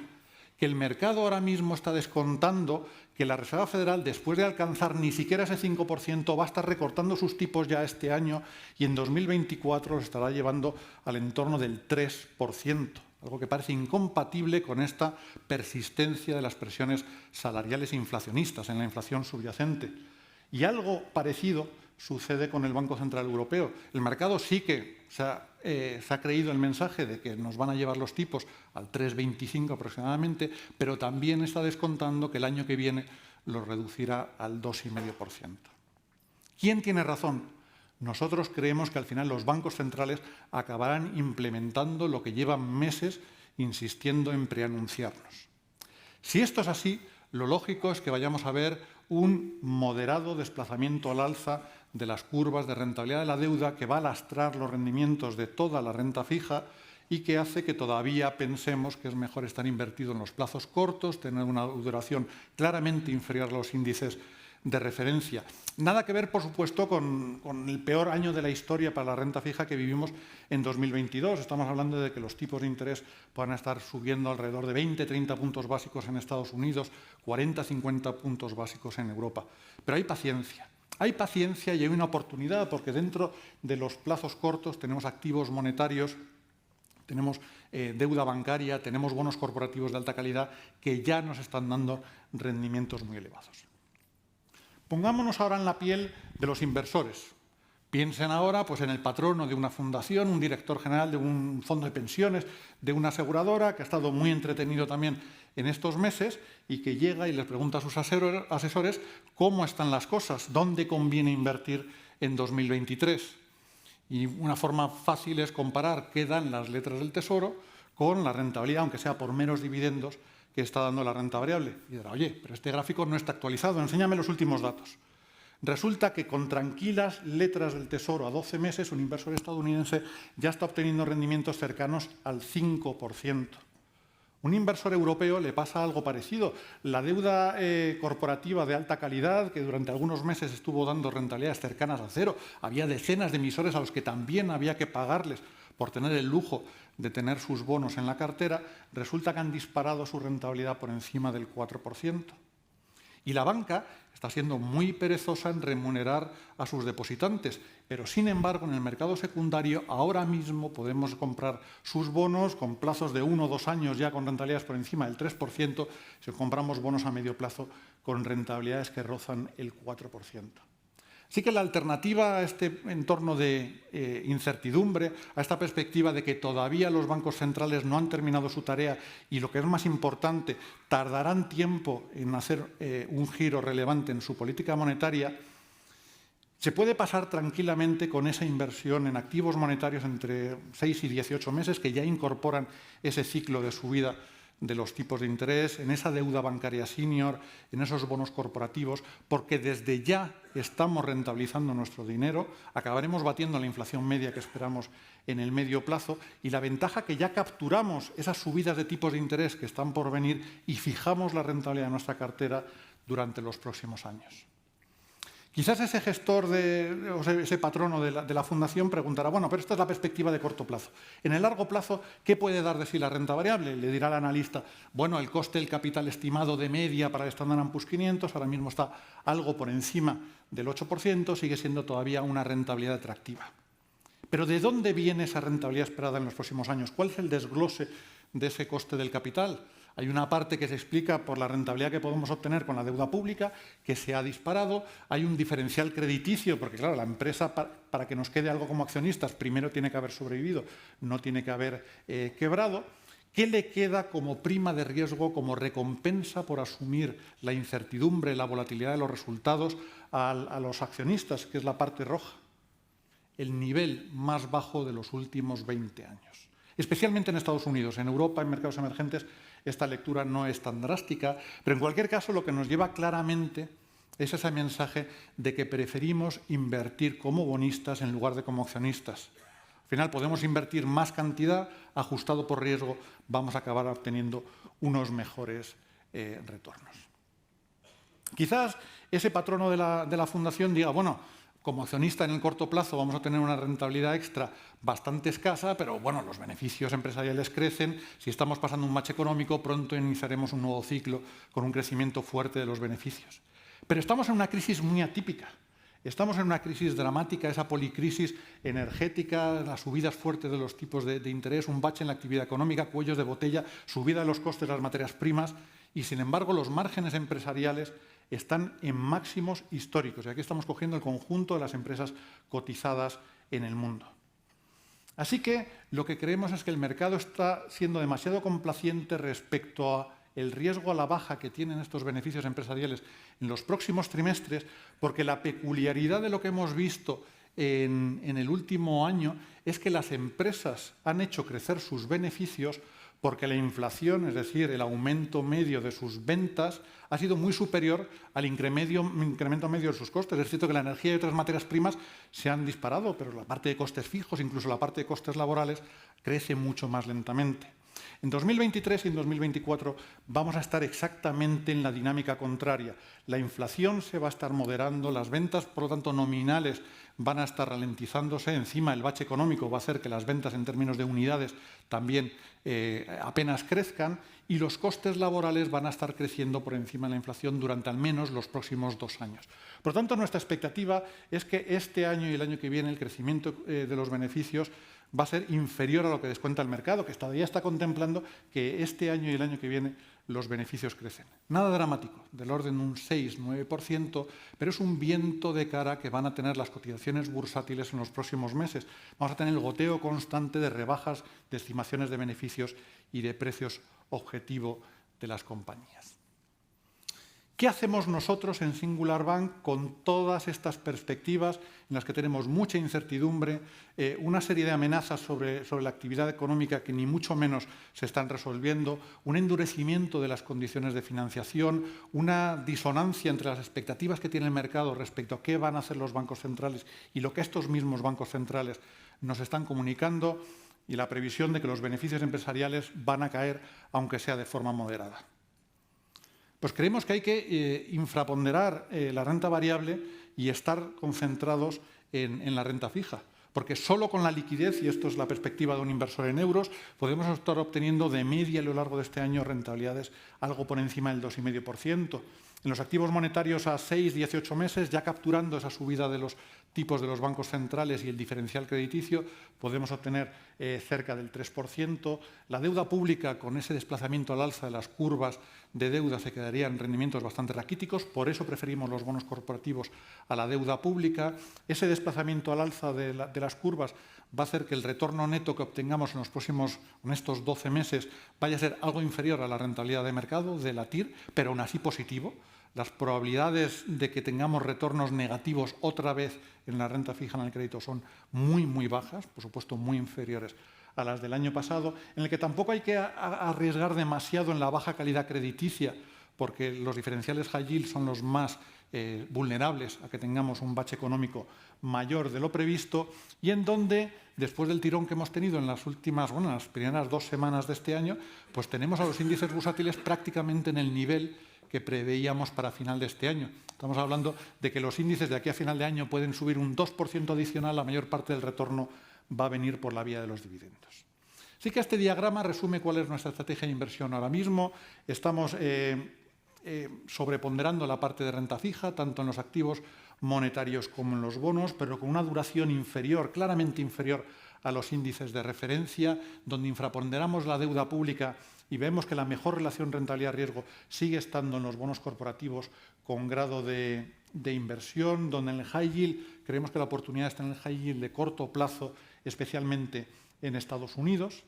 Que el mercado ahora mismo está descontando que la Reserva Federal, después de alcanzar ni siquiera ese 5%, va a estar recortando sus tipos ya este año y en 2024 los estará llevando al entorno del 3%. Algo que parece incompatible con esta persistencia de las presiones salariales inflacionistas en la inflación subyacente. Y algo parecido sucede con el Banco Central Europeo. El mercado sí que se ha creído el mensaje de que nos van a llevar los tipos al 3,25 aproximadamente, pero también está descontando que el año que viene los reducirá al 2,5%. ¿Quién tiene razón? Nosotros creemos que al final los bancos centrales acabarán implementando lo que llevan meses insistiendo en preanunciarnos. Si esto es así, lo lógico es que vayamos a ver un moderado desplazamiento al alza de las curvas de rentabilidad de la deuda que va a lastrar los rendimientos de toda la renta fija y que hace que todavía pensemos que es mejor estar invertido en los plazos cortos, tener una duración claramente inferior a los índices de referencia. Nada que ver, por supuesto, con el peor año de la historia para la renta fija que vivimos en 2022. Estamos hablando de que los tipos de interés puedan estar subiendo alrededor de 20-30 puntos básicos en Estados Unidos, 40-50 puntos básicos en Europa. Pero hay paciencia. Hay paciencia y hay una oportunidad porque dentro de los plazos cortos tenemos activos monetarios, tenemos deuda bancaria, tenemos bonos corporativos de alta calidad que ya nos están dando rendimientos muy elevados. Pongámonos ahora en la piel de los inversores. Piensen ahora pues, en el patrono de una fundación, un director general de un fondo de pensiones, de una aseguradora que ha estado muy entretenido también en estos meses y que llega y les pregunta a sus asesores cómo están las cosas, dónde conviene invertir en 2023. Y una forma fácil es comparar qué dan las letras del Tesoro con la rentabilidad, aunque sea por meros dividendos, que está dando la renta variable. Y dirá, oye, pero este gráfico no está actualizado, enséñame los últimos datos. Resulta que con tranquilas letras del Tesoro a 12 meses, un inversor estadounidense ya está obteniendo rendimientos cercanos al 5%. Un inversor europeo le pasa algo parecido. La deuda corporativa de alta calidad, que durante algunos meses estuvo dando rentabilidades cercanas a cero, había decenas de emisores a los que también había que pagarles por tener el lujo de tener sus bonos en la cartera, resulta que han disparado su rentabilidad por encima del 4%. Y la banca está siendo muy perezosa en remunerar a sus depositantes, pero sin embargo en el mercado secundario ahora mismo podemos comprar sus bonos con plazos de 1 o 2 años ya con rentabilidades por encima del 3%, si compramos bonos a medio plazo con rentabilidades que rozan el 4%. Así que la alternativa a este entorno de incertidumbre, a esta perspectiva de que todavía los bancos centrales no han terminado su tarea y, lo que es más importante, tardarán tiempo en hacer un giro relevante en su política monetaria, se puede pasar tranquilamente con esa inversión en activos monetarios entre 6 y 18 meses que ya incorporan ese ciclo de subida de los tipos de interés, en esa deuda bancaria senior, en esos bonos corporativos, porque desde ya estamos rentabilizando nuestro dinero, acabaremos batiendo la inflación media que esperamos en el medio plazo y la ventaja que ya capturamos esas subidas de tipos de interés que están por venir y fijamos la rentabilidad de nuestra cartera durante los próximos años. Quizás ese gestor, o ese patrono de la fundación preguntará, bueno, pero esta es la perspectiva de corto plazo. En el largo plazo, ¿qué puede dar de sí la renta variable? Le dirá el analista, bueno, el coste del capital estimado de media para el Standard & Poor's 500 ahora mismo está algo por encima del 8%, sigue siendo todavía una rentabilidad atractiva. Pero ¿de dónde viene esa rentabilidad esperada en los próximos años? ¿Cuál es el desglose de ese coste del capital? Hay una parte que se explica por la rentabilidad que podemos obtener con la deuda pública, que se ha disparado. Hay un diferencial crediticio, porque claro, la empresa, para que nos quede algo como accionistas, primero tiene que haber sobrevivido, no tiene que haber quebrado. ¿Qué le queda como prima de riesgo, como recompensa por asumir la incertidumbre, la volatilidad de los resultados a los accionistas, que es la parte roja? El nivel más bajo de los últimos 20 años. Especialmente en Estados Unidos. En Europa, en mercados emergentes, esta lectura no es tan drástica, pero en cualquier caso lo que nos lleva claramente es ese mensaje de que preferimos invertir como bonistas en lugar de como accionistas. Al final podemos invertir más cantidad, ajustado por riesgo, vamos a acabar obteniendo unos mejores retornos. Quizás ese patrono de la fundación diga, bueno, como accionista en el corto plazo vamos a tener una rentabilidad extra bastante escasa, pero bueno, los beneficios empresariales crecen. Si estamos pasando un bache económico, pronto iniciaremos un nuevo ciclo con un crecimiento fuerte de los beneficios. Pero estamos en una crisis muy atípica. Estamos en una crisis dramática, esa policrisis energética, las subidas fuertes de los tipos de interés, un bache en la actividad económica, cuellos de botella, subida de los costes de las materias primas y, sin embargo, los márgenes empresariales están en máximos históricos. Y aquí estamos cogiendo el conjunto de las empresas cotizadas en el mundo. Así que lo que creemos es que el mercado está siendo demasiado complaciente respecto al riesgo a la baja que tienen estos beneficios empresariales en los próximos trimestres, porque la peculiaridad de lo que hemos visto en el último año es que las empresas han hecho crecer sus beneficios porque la inflación, es decir, el aumento medio de sus ventas, ha sido muy superior al incremento medio de sus costes. Es cierto que la energía y otras materias primas se han disparado, pero la parte de costes fijos, incluso la parte de costes laborales, crece mucho más lentamente. En 2023 y en 2024 vamos a estar exactamente en la dinámica contraria. La inflación se va a estar moderando, las ventas, por lo tanto, nominales van a estar ralentizándose. Encima, el bache económico va a hacer que las ventas en términos de unidades también apenas crezcan y los costes laborales van a estar creciendo por encima de la inflación durante al menos los próximos 2 años. Por lo tanto, nuestra expectativa es que este año y el año que viene el crecimiento de los beneficios va a ser inferior a lo que descuenta el mercado, que todavía está contemplando que este año y el año que viene los beneficios crecen. Nada dramático, del orden de un 6-9%, pero es un viento de cara que van a tener las cotizaciones bursátiles en los próximos meses. Vamos a tener el goteo constante de rebajas de estimaciones de beneficios y de precios objetivo de las compañías. ¿Qué hacemos nosotros en Singular Bank con todas estas perspectivas en las que tenemos mucha incertidumbre, una serie de amenazas sobre la actividad económica que ni mucho menos se están resolviendo, un endurecimiento de las condiciones de financiación, una disonancia entre las expectativas que tiene el mercado respecto a qué van a hacer los bancos centrales y lo que estos mismos bancos centrales nos están comunicando y la previsión de que los beneficios empresariales van a caer, aunque sea de forma moderada? Pues creemos que hay que infraponderar la renta variable y estar concentrados en la renta fija, porque solo con la liquidez, y esto es la perspectiva de un inversor en euros, podemos estar obteniendo de media a lo largo de este año rentabilidades algo por encima del 2,5%. En los activos monetarios a 6-18 meses, ya capturando esa subida de los tipos de los bancos centrales y el diferencial crediticio, podemos obtener cerca del 3%. La deuda pública, con ese desplazamiento al alza de las curvas de deuda, se quedaría en rendimientos bastante raquíticos. Por eso preferimos los bonos corporativos a la deuda pública. Ese desplazamiento al alza de las curvas va a hacer que el retorno neto que obtengamos en estos 12 meses vaya a ser algo inferior a la rentabilidad de mercado de la TIR, pero aún así positivo. Las probabilidades de que tengamos retornos negativos otra vez en la renta fija en el crédito son muy, muy bajas, por supuesto muy inferiores a las del año pasado, en el que tampoco hay que arriesgar demasiado en la baja calidad crediticia, porque los diferenciales high yield son los más vulnerables a que tengamos un bache económico mayor de lo previsto, y en donde, después del tirón que hemos tenido en las primeras 2 semanas de este año, pues tenemos a los índices bursátiles prácticamente en el nivel que preveíamos para final de este año. Estamos hablando de que los índices de aquí a final de año pueden subir un 2% adicional, la mayor parte del retorno va a venir por la vía de los dividendos. Así que este diagrama resume cuál es nuestra estrategia de inversión ahora mismo. Estamos sobreponderando la parte de renta fija, tanto en los activos monetarios como en los bonos, pero con una duración inferior, claramente inferior a los índices de referencia, donde infraponderamos la deuda pública y vemos que la mejor relación rentabilidad-riesgo sigue estando en los bonos corporativos con grado de inversión, donde en el high yield creemos que la oportunidad está en el high yield de corto plazo, especialmente en Estados Unidos.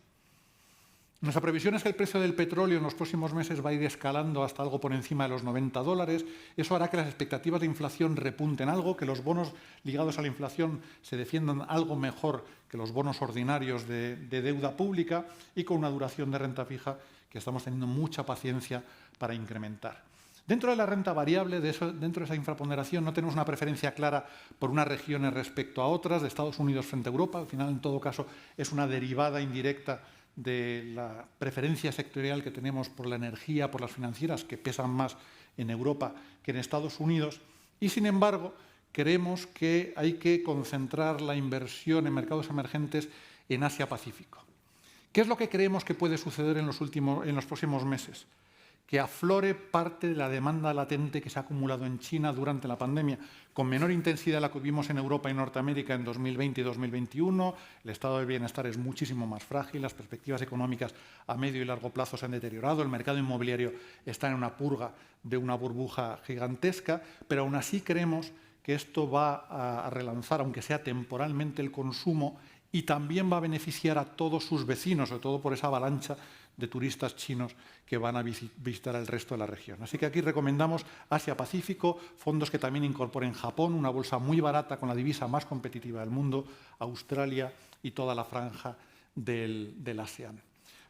Nuestra previsión es que el precio del petróleo en los próximos meses va a ir escalando hasta algo por encima de los $90. Eso hará que las expectativas de inflación repunten algo, que los bonos ligados a la inflación se defiendan algo mejor que los bonos ordinarios de deuda pública, y con una duración de renta fija que estamos teniendo mucha paciencia para incrementar. Dentro de la renta variable, dentro de esa infraponderación, no tenemos una preferencia clara por unas regiones respecto a otras, de Estados Unidos frente a Europa. Al final, en todo caso, es una derivada indirecta de la preferencia sectorial que tenemos por la energía, por las financieras, que pesan más en Europa que en Estados Unidos. Y, sin embargo, creemos que hay que concentrar la inversión en mercados emergentes en Asia-Pacífico. ¿Qué es lo que creemos que puede suceder en los próximos meses? Que aflore parte de la demanda latente que se ha acumulado en China durante la pandemia, con menor intensidad de la que vimos en Europa y Norteamérica en 2020 y 2021. El estado del bienestar es muchísimo más frágil, las perspectivas económicas a medio y largo plazo se han deteriorado, el mercado inmobiliario está en una purga de una burbuja gigantesca, pero aún así creemos que esto va a relanzar, aunque sea temporalmente, el consumo, y también va a beneficiar a todos sus vecinos, sobre todo por esa avalancha de turistas chinos que van a visitar el resto de la región. Así que aquí recomendamos Asia-Pacífico, fondos que también incorporen Japón, una bolsa muy barata con la divisa más competitiva del mundo, Australia y toda la franja del ASEAN.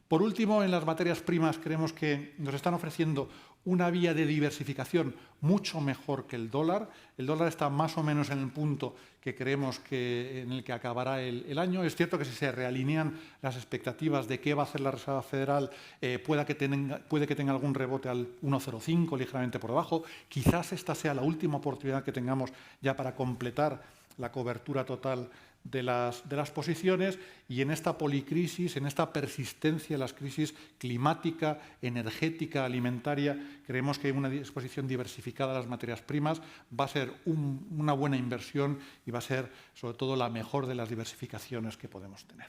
Por último, en las materias primas creemos que nos están ofreciendo una vía de diversificación mucho mejor que el dólar. El dólar está más o menos en el punto que creemos en el que acabará el año. Es cierto que si se realinean las expectativas de qué va a hacer la Reserva Federal, puede que tenga algún rebote al 1,05, ligeramente por debajo. Quizás esta sea la última oportunidad que tengamos ya para completar la cobertura total de las posiciones, y en esta policrisis, en esta persistencia de las crisis climática, energética, alimentaria, creemos que una exposición diversificada a las materias primas va a ser una buena inversión y va a ser, sobre todo, la mejor de las diversificaciones que podemos tener.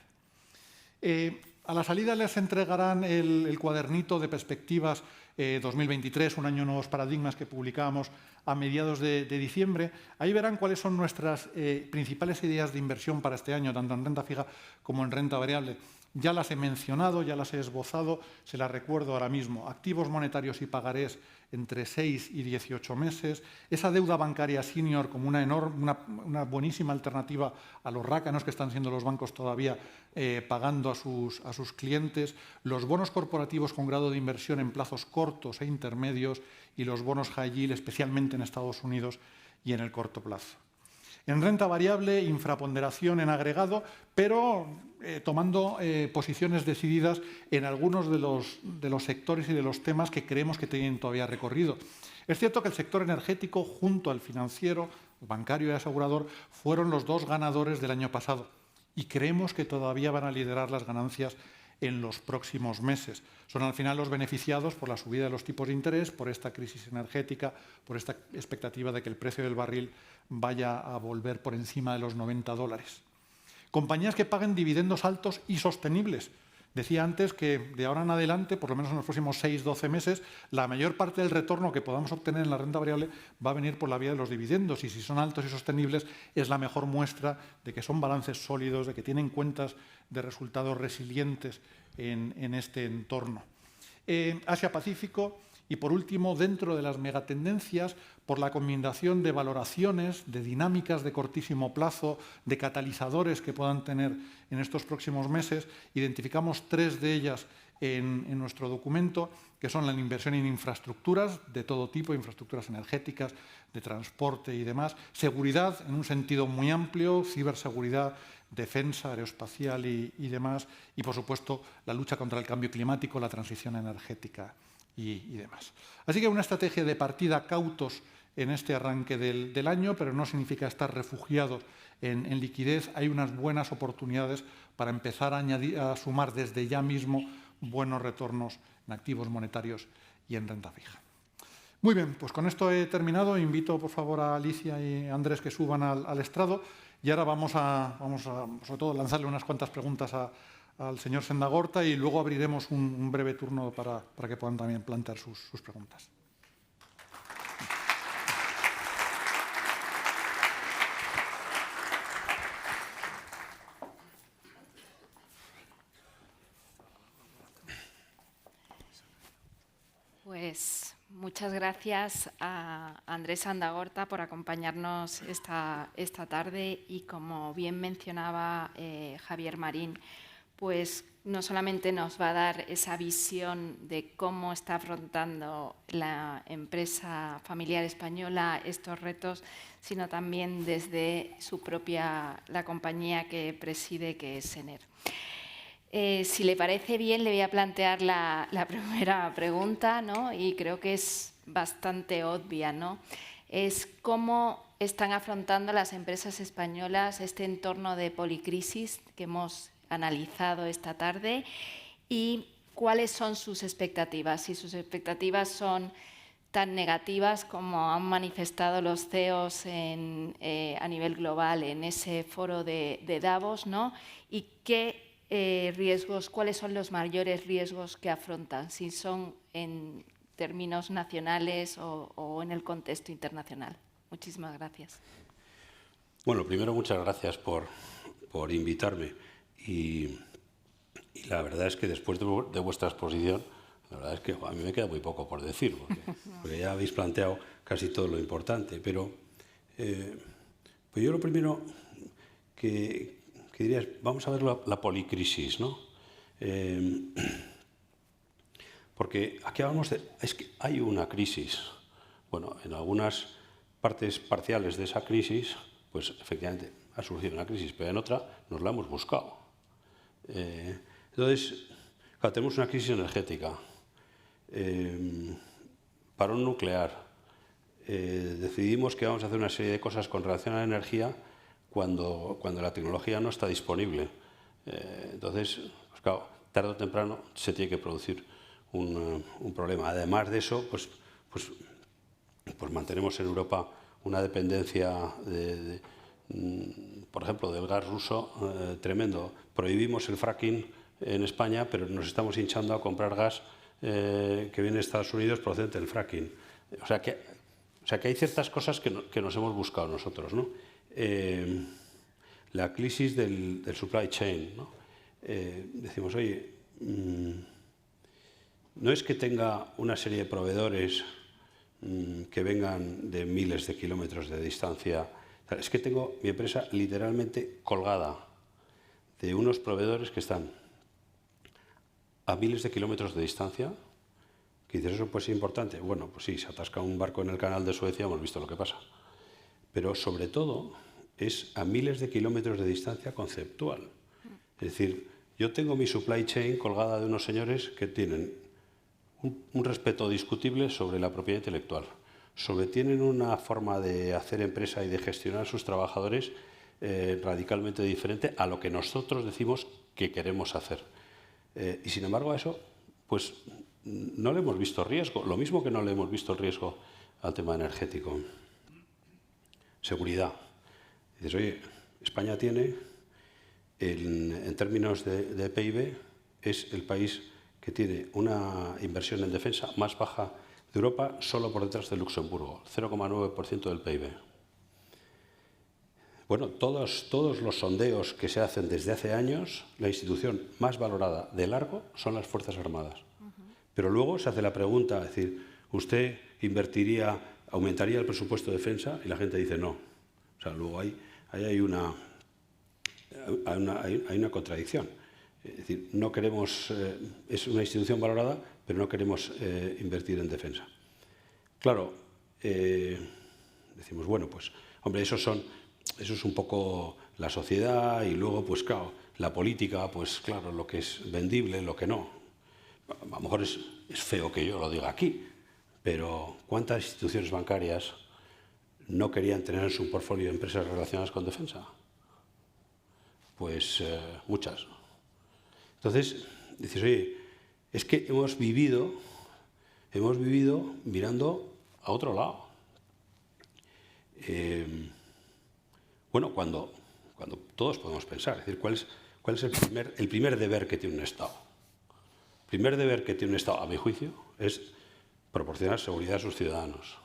A la salida les entregarán el cuadernito de perspectivas 2023, un año nuevos paradigmas, que publicábamos a mediados de diciembre. Ahí verán cuáles son nuestras principales ideas de inversión para este año, tanto en renta fija como en renta variable. Ya las he mencionado, ya las he esbozado, se las recuerdo ahora mismo. Activos monetarios y pagarés entre 6 y 18 meses. Esa deuda bancaria senior como una buenísima alternativa a los rácanos que están siendo los bancos todavía pagando a sus clientes. Los bonos corporativos con grado de inversión en plazos cortos e intermedios y los bonos high yield, especialmente en Estados Unidos y en el corto plazo. En renta variable, infraponderación en agregado, pero tomando posiciones decididas en algunos de los sectores y de los temas que creemos que tienen todavía recorrido. Es cierto que el sector energético, junto al financiero, bancario y asegurador, fueron los dos ganadores del año pasado, y creemos que todavía van a liderar las ganancias en los próximos meses. Son al final los beneficiados por la subida de los tipos de interés, por esta crisis energética, por esta expectativa de que el precio del barril vaya a volver por encima de los $90. Compañías que paguen dividendos altos y sostenibles. Decía antes que de ahora en adelante, por lo menos en los próximos 6-12 meses, la mayor parte del retorno que podamos obtener en la renta variable va a venir por la vía de los dividendos, y si son altos y sostenibles es la mejor muestra de que son balances sólidos, de que tienen cuentas de resultados resilientes en este entorno. Asia-Pacífico. Y, por último, dentro de las megatendencias, por la combinación de valoraciones, de dinámicas de cortísimo plazo, de catalizadores que puedan tener en estos próximos meses, identificamos 3 de ellas en nuestro documento, que son la inversión en infraestructuras de todo tipo, infraestructuras energéticas, de transporte y demás, seguridad en un sentido muy amplio, ciberseguridad, defensa aeroespacial y demás, y, por supuesto, la lucha contra el cambio climático, la transición energética y demás. Así que una estrategia de partida cautos en este arranque del año, pero no significa estar refugiados en liquidez. Hay unas buenas oportunidades para empezar a sumar desde ya mismo buenos retornos en activos monetarios y en renta fija. Muy bien, pues con esto he terminado. Invito, por favor, a Alicia y a Andrés que suban al estrado, y ahora vamos a, sobre todo, lanzarle unas cuantas preguntas al señor Sendagorta, y luego abriremos un breve turno para que puedan también plantear sus preguntas. Pues muchas gracias a Andrés Sendagorta por acompañarnos esta tarde, y como bien mencionaba Javier Marín, pues no solamente nos va a dar esa visión de cómo está afrontando la empresa familiar española estos retos, sino también desde la compañía que preside, que es Sener. Si le parece bien, le voy a plantear la primera pregunta, ¿no? Y creo que es bastante obvia, ¿no? Es cómo están afrontando las empresas españolas este entorno de policrisis que hemos analizado esta tarde, y cuáles son sus expectativas. Si sus expectativas son tan negativas como han manifestado los CEOs a nivel global en ese foro de Davos, ¿no? Y qué riesgos, cuáles son los mayores riesgos que afrontan, si son en términos nacionales o en el contexto internacional. Muchísimas gracias. Bueno, primero, muchas gracias por invitarme. Y la verdad es que después de vuestra exposición, la verdad es que a mí me queda muy poco por decir, porque ya habéis planteado casi todo lo importante. Pero pues yo lo primero que diría es, vamos a ver la policrisis, ¿no? Porque aquí hablamos de... Es que hay una crisis. Bueno, en algunas partes parciales de esa crisis, pues efectivamente ha surgido una crisis, pero en otra nos la hemos buscado. Entonces, claro, tenemos una crisis energética, parón nuclear. Decidimos que vamos a hacer una serie de cosas con relación a la energía cuando la tecnología no está disponible. Entonces, pues claro, tarde o temprano se tiene que producir un problema. Además de eso, pues mantenemos en Europa una dependencia, por ejemplo, del gas ruso tremendo. Prohibimos el fracking en España, pero nos estamos hinchando a comprar gas que viene de Estados Unidos procedente del fracking. O sea que hay ciertas cosas que nos hemos buscado nosotros, ¿no? La crisis del supply chain, ¿no? Decimos, oye, no es que tenga una serie de proveedores que vengan de miles de kilómetros de distancia, es que tengo mi empresa literalmente colgada de unos proveedores que están a miles de kilómetros de distancia. Que dices, eso pues es importante. Bueno, pues sí, se atasca un barco en el canal de Suecia, hemos visto lo que pasa. Pero sobre todo es a miles de kilómetros de distancia conceptual. Es decir, yo tengo mi supply chain colgada de unos señores que tienen un respeto discutible sobre la propiedad intelectual, tienen una forma de hacer empresa y de gestionar sus trabajadores radicalmente diferente a lo que nosotros decimos que queremos hacer. Y sin embargo a eso, pues no le hemos visto riesgo, lo mismo que no le hemos visto riesgo al tema energético. Seguridad. Dices, oye, España tiene, en términos de PIB, es el país que tiene una inversión en defensa más baja de Europa, solo por detrás de Luxemburgo, 0,9% del PIB. Bueno, todos los sondeos que se hacen desde hace años, la institución más valorada de largo son las Fuerzas Armadas. Pero luego se hace la pregunta, es decir, ¿usted aumentaría el presupuesto de defensa? Y la gente dice no. O sea, luego hay una contradicción. Es decir, no queremos, es una institución valorada, pero no queremos invertir en defensa. Claro, decimos, bueno, pues, hombre, eso es un poco la sociedad y luego, pues claro, la política, pues claro, lo que es vendible, lo que no. A lo mejor es feo que yo lo diga aquí, pero ¿cuántas instituciones bancarias no querían tener en su portfolio empresas relacionadas con defensa? Pues muchas. Entonces, dices, oye, es que hemos vivido mirando a otro lado. Bueno, cuando todos podemos pensar, es decir, ¿cuál es el primer deber que tiene un Estado? El primer deber que tiene un Estado, a mi juicio, es proporcionar seguridad a sus ciudadanos.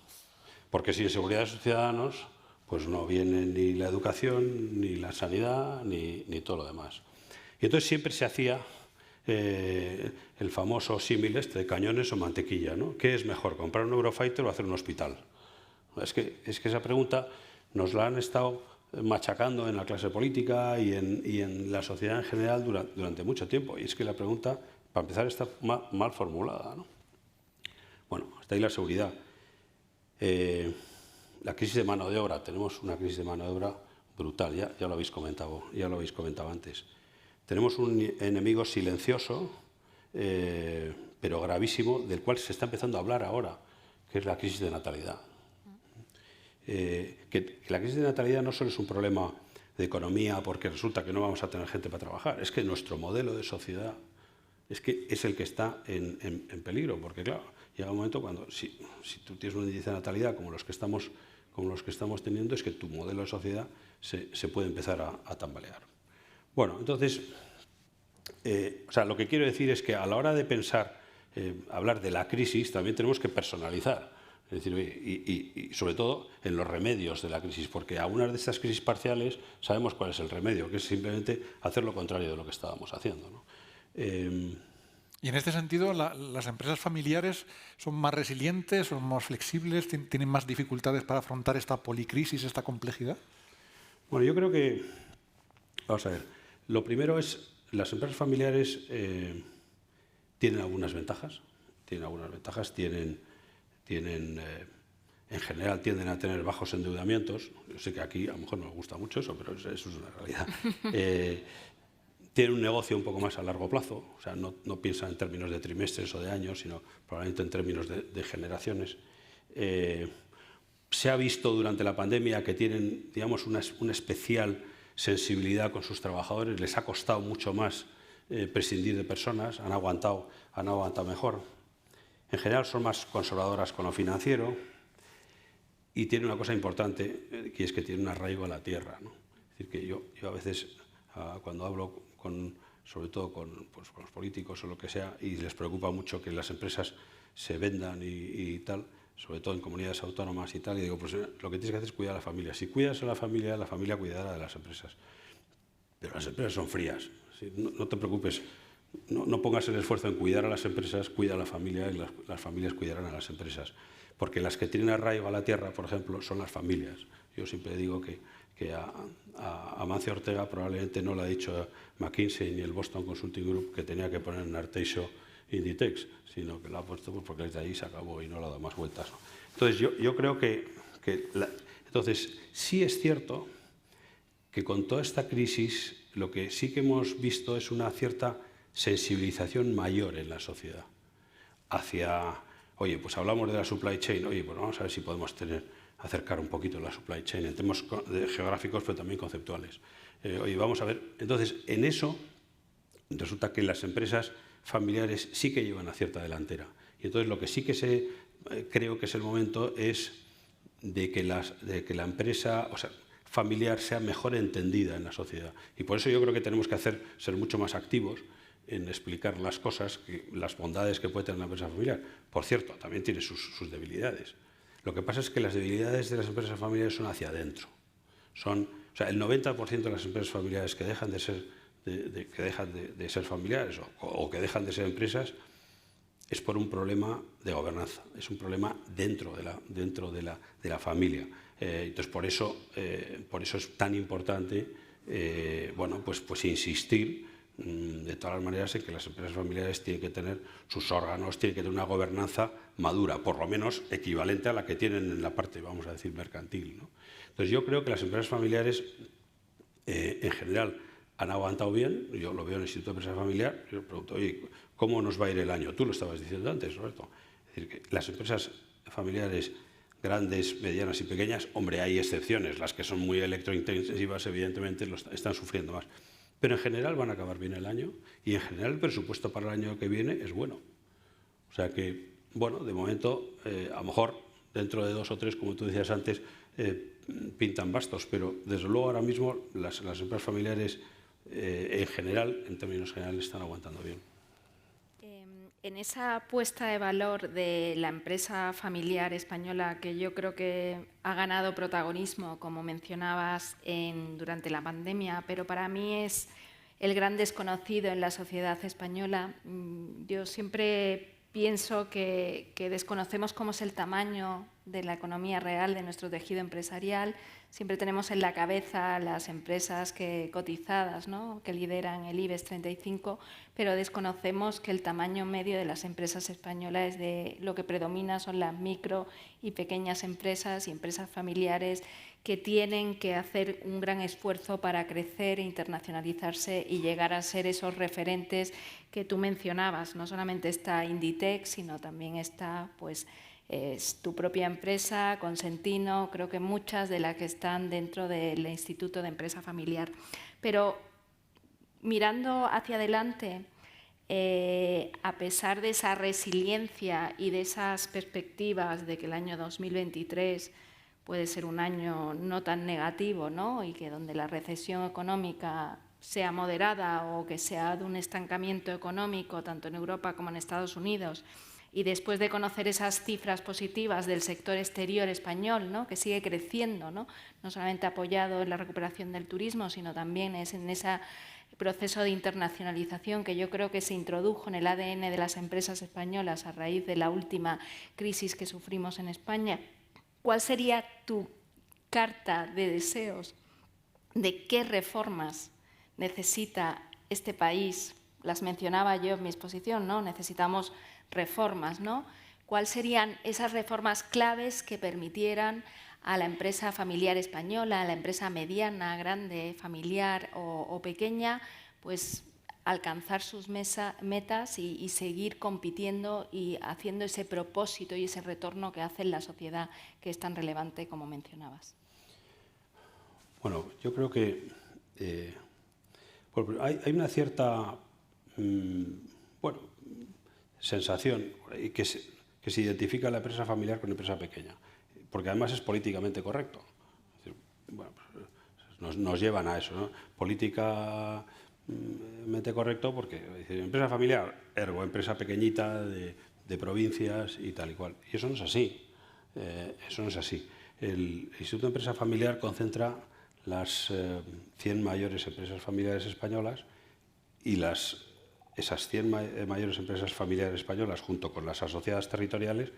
Porque sin seguridad a sus ciudadanos, pues no viene ni la educación, ni la sanidad, ni todo lo demás. Y entonces siempre se hacía el famoso símil de cañones o mantequilla, ¿no? ¿Qué es mejor, comprar un Eurofighter o hacer un hospital? Es que esa pregunta nos la han estado machacando en la clase política y en la sociedad en general durante mucho tiempo. Y es que la pregunta, para empezar, está mal formulada, ¿no? Bueno, hasta ahí la seguridad. La crisis de mano de obra. Tenemos una crisis de mano de obra brutal, ya lo habéis comentado antes. Tenemos un enemigo silencioso, pero gravísimo, del cual se está empezando a hablar ahora, que es la crisis de natalidad. Que la crisis de natalidad no solo es un problema de economía porque resulta que no vamos a tener gente para trabajar, es que nuestro modelo de sociedad es el que está en peligro, porque claro, llega un momento cuando si tú tienes un índice de natalidad como los que estamos teniendo, es que tu modelo de sociedad se puede empezar a tambalear. Bueno, entonces, o sea, lo que quiero decir es que a la hora de pensar, hablar de la crisis, también tenemos que personalizar. Es decir, y sobre todo en los remedios de la crisis, porque a algunas de estas crisis parciales sabemos cuál es el remedio, que es simplemente hacer lo contrario de lo que estábamos haciendo, ¿no? Y en este sentido, ¿las empresas familiares son más resilientes, son más flexibles, tienen más dificultades para afrontar esta policrisis, esta complejidad? Bueno, yo creo que, vamos a ver, lo primero es, las empresas familiares tienen algunas ventajas. tienen algunas ventajas, en general tienden a tener bajos endeudamientos. Yo sé que aquí a lo mejor no nos gusta mucho eso, pero eso es una realidad. Tienen un negocio un poco más a largo plazo, o sea, no piensan en términos de trimestres o de años, sino probablemente en términos de generaciones. Se ha visto durante la pandemia que tienen, digamos, una especial sensibilidad con sus trabajadores. Les ha costado mucho más prescindir de personas, han aguantado mejor. En general son más conservadoras con lo financiero y tiene una cosa importante, que es que tiene un arraigo a la tierra, ¿no? Es decir, que yo a veces, cuando hablo sobre todo con los políticos o lo que sea, y les preocupa mucho que las empresas se vendan y tal, sobre todo en comunidades autónomas y tal, y digo, pues lo que tienes que hacer es cuidar a la familia. Si cuidas a la familia cuidará de las empresas. Pero las empresas son frías. ¿Sí? No te preocupes, no pongas el esfuerzo en cuidar a las empresas, cuida a la familia y las familias cuidarán a las empresas. Porque las que tienen arraigo a la tierra, por ejemplo, son las familias. Yo siempre digo que a Amancio Ortega probablemente no le ha dicho McKinsey ni el Boston Consulting Group que tenía que poner en Arteixo Inditex, sino que lo ha puesto porque desde ahí se acabó y no le ha dado más vueltas, ¿no? Entonces, yo creo entonces, sí es cierto que con toda esta crisis lo que sí que hemos visto es una cierta sensibilización mayor en la sociedad hacia, oye, pues hablamos de la supply chain, oye, pues vamos a ver si podemos acercar un poquito la supply chain en temas geográficos, pero también conceptuales. Oye, vamos a ver, entonces, en eso resulta que las empresas familiares sí que llevan a cierta delantera. Y entonces lo que sí que creo que es el momento es de que la empresa, o sea, familiar sea mejor entendida en la sociedad. Y por eso yo creo que tenemos que ser mucho más activos en explicar las cosas, las bondades que puede tener una empresa familiar. Por cierto, también tiene sus debilidades. Lo que pasa es que las debilidades de las empresas familiares son hacia adentro. O sea, el 90% de las empresas familiares que dejan de ser familiares o que dejan de ser empresas es por un problema de gobernanza, es un problema dentro de la familia. Entonces, por eso es tan importante bueno, pues insistir de todas las maneras en que las empresas familiares tienen que tener sus órganos, tienen que tener una gobernanza madura, por lo menos equivalente a la que tienen en la parte, vamos a decir, mercantil, ¿no? Entonces, yo creo que las empresas familiares, en general, han aguantado bien. Yo lo veo en el Instituto de Empresa Familiar. Yo pregunto, oye, ¿cómo nos va a ir el año? Tú lo estabas diciendo antes, Roberto. Es decir, que las empresas familiares grandes, medianas y pequeñas, hombre, hay excepciones. Las que son muy electrointensivas, evidentemente, están sufriendo más. Pero en general van a acabar bien el año y en general el presupuesto para el año que viene es bueno. O sea que, bueno, de momento, a lo mejor dentro de 2 o 3, como tú decías antes, pintan bastos, pero desde luego ahora mismo las empresas familiares en general, en términos generales, están aguantando bien. En esa puesta de valor de la empresa familiar española, que yo creo que ha ganado protagonismo, como mencionabas, durante la pandemia, pero para mí es el gran desconocido en la sociedad española. Yo siempre pienso que desconocemos cómo es el tamaño de la economía real de nuestro tejido empresarial. Siempre tenemos en la cabeza las empresas cotizadas, ¿no?, que lideran el IBEX 35, pero desconocemos que el tamaño medio de las empresas españolas lo que predomina son las micro y pequeñas empresas y empresas familiares que tienen que hacer un gran esfuerzo para crecer e internacionalizarse y llegar a ser esos referentes que tú mencionabas. No solamente está Inditex, sino también está, pues, es tu propia empresa, Consentino, creo que muchas de las que están dentro del Instituto de Empresa Familiar. Pero mirando hacia adelante, a pesar de esa resiliencia y de esas perspectivas de que el año 2023 puede ser un año no tan negativo, ¿no?, y que donde la recesión económica sea moderada o que sea de un estancamiento económico tanto en Europa como en Estados Unidos, y después de conocer esas cifras positivas del sector exterior español, ¿no?, que sigue creciendo, no solamente apoyado en la recuperación del turismo, sino también en ese proceso de internacionalización que yo creo que se introdujo en el ADN de las empresas españolas a raíz de la última crisis que sufrimos en España. ¿Cuál sería tu carta de deseos de qué reformas necesita este país las mencionaba yo en mi exposición, ¿no? Necesitamos reformas, ¿no? ¿Cuáles serían esas reformas claves que permitieran a la empresa familiar española, a la empresa mediana, grande, familiar o pequeña, pues alcanzar sus metas y seguir compitiendo y haciendo ese propósito y ese retorno que hace en la sociedad, que es tan relevante como mencionabas? Bueno, yo creo que hay una cierta sensación que se identifica la empresa familiar con la empresa pequeña, porque además es políticamente correcto. Es decir, bueno, pues nos llevan a eso, ¿no? Políticamente correcto porque empresa familiar, ergo empresa pequeñita de provincias y tal y cual. Y eso no es así. Eso no es así. El Instituto de Empresa Familiar concentra las 100 mayores empresas familiares españolas y esas 100 mayores empresas familiares españolas, junto con las asociadas territoriales,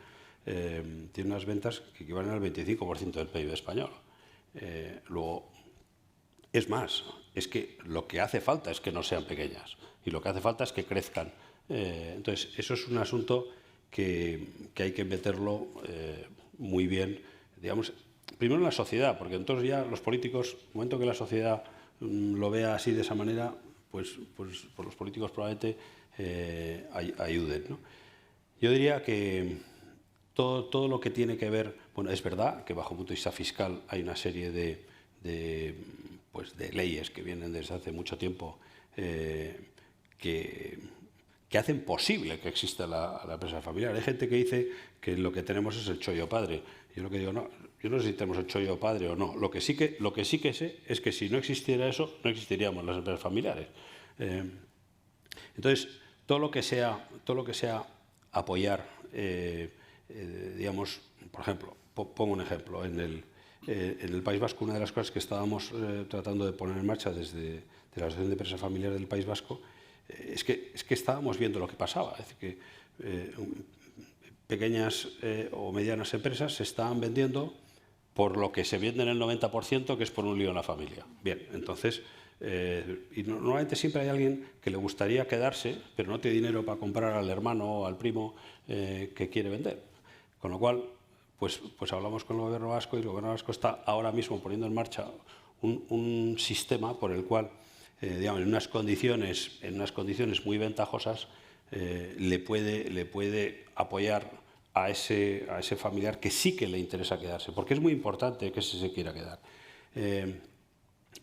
tienen unas ventas que equivalen al 25% del PIB español. Luego, es más, es que lo que hace falta es que no sean pequeñas y lo que hace falta es que crezcan. Entonces, eso es un asunto que hay que meterlo muy bien, digamos, primero en la sociedad, porque entonces ya los políticos, en el momento que la sociedad lo vea así de esa manera, pues los políticos probablemente ayuden, ¿no? Yo diría que todo lo que tiene que ver, bueno, es verdad que bajo el punto de vista fiscal hay una serie de leyes que vienen desde hace mucho tiempo que hacen posible que exista la empresa familiar. Hay gente que dice que lo que tenemos es el chollo padre. Yo lo que digo, no, yo no sé si tenemos el chollo padre o no. Lo que sí que sé es que si no existiera eso, no existiríamos las empresas familiares. Entonces, todo lo que sea apoyar, digamos, por ejemplo, pongo un ejemplo, en el País Vasco una de las cosas que estábamos tratando de poner en marcha desde la Asociación de Empresas Familiares del País Vasco es que estábamos viendo lo que pasaba, es decir, que pequeñas o medianas empresas se estaban vendiendo por lo que se vende en el 90%, que es por un lío en la familia. Bien, entonces, y normalmente siempre hay alguien que le gustaría quedarse, pero no tiene dinero para comprar al hermano o al primo que quiere vender. Con lo cual, pues hablamos con el Gobierno vasco y el Gobierno vasco está ahora mismo poniendo en marcha un sistema por el cual, digamos, en unas condiciones muy ventajosas, le puede apoyar a ese familiar que sí que le interesa quedarse, porque es muy importante que se quiera quedar.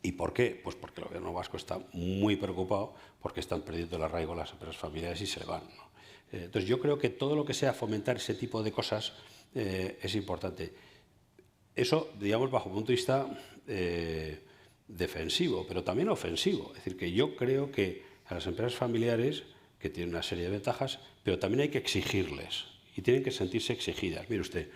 ¿Y por qué? Pues porque el Gobierno vasco está muy preocupado porque están perdiendo el arraigo las empresas familiares y se van, ¿no? Entonces yo creo que todo lo que sea fomentar ese tipo de cosas es importante. Eso, digamos, bajo el punto de vista defensivo, pero también ofensivo. Es decir, que yo creo que a las empresas familiares, que tienen una serie de ventajas, pero también hay que exigirles y tienen que sentirse exigidas. Mire usted,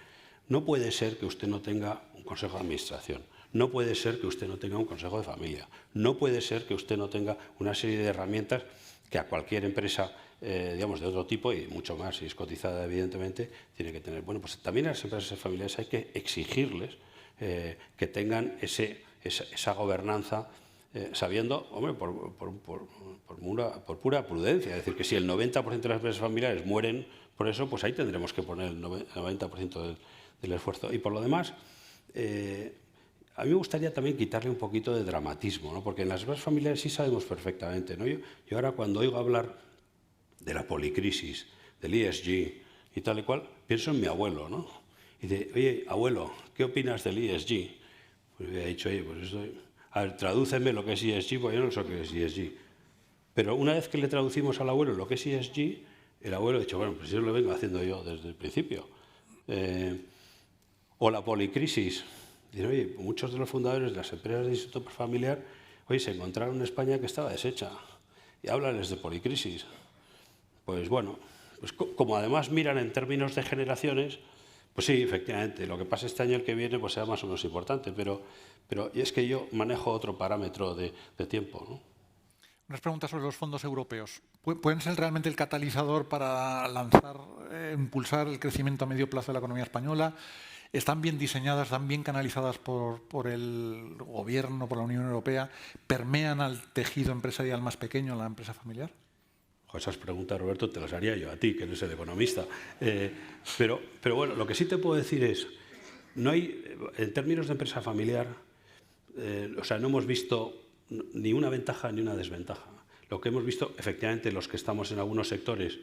no puede ser que usted no tenga un consejo de administración, no puede ser que usted no tenga un consejo de familia, no puede ser que usted no tenga una serie de herramientas que a cualquier empresa, digamos, de otro tipo, y mucho más si es cotizada, evidentemente, tiene que tener. Bueno, pues también a las empresas familiares hay que exigirles que tengan esa gobernanza, sabiendo, hombre, por pura prudencia. Es decir, que si el 90% de las empresas familiares mueren por eso, pues ahí tendremos que poner el 90% del esfuerzo. Y por lo demás, a mí me gustaría también quitarle un poquito de dramatismo, ¿no? Porque en las empresas familiares sí sabemos perfectamente, ¿no? Yo ahora cuando oigo hablar de la policrisis, del ESG y tal y cual, pienso en mi abuelo, ¿no? Y dice, oye, abuelo, ¿qué opinas del ESG? Pues le he dicho, oye, pues esto... A ver, tradúceme lo que es ESG, porque yo no sé qué es ESG. Pero una vez que le traducimos al abuelo lo que es ESG, el abuelo ha dicho, bueno, pues yo lo vengo haciendo yo desde el principio. O la policrisis. Dicen, oye, muchos de los fundadores de las empresas de Instituto Familiar, oye, se encontraron en España que estaba deshecha. Y háblales de policrisis. Pues bueno, pues como además miran en términos de generaciones, pues sí, efectivamente, lo que pasa este año el que viene pues será más o menos importante, pero es que yo manejo otro parámetro de tiempo, ¿no? Unas preguntas sobre los fondos europeos. ¿Pueden ser realmente el catalizador para lanzar, impulsar el crecimiento a medio plazo de la economía española? ¿Están bien diseñadas, están bien canalizadas por el Gobierno, por la Unión Europea? ¿Permean al tejido empresarial más pequeño, la empresa familiar? Esas preguntas, Roberto, te las haría yo a ti, que eres el economista. Pero bueno, lo que sí te puedo decir es, no hay, en términos de empresa familiar, o sea, no hemos visto ni una ventaja ni una desventaja. Lo que hemos visto, efectivamente, los que estamos en algunos sectores,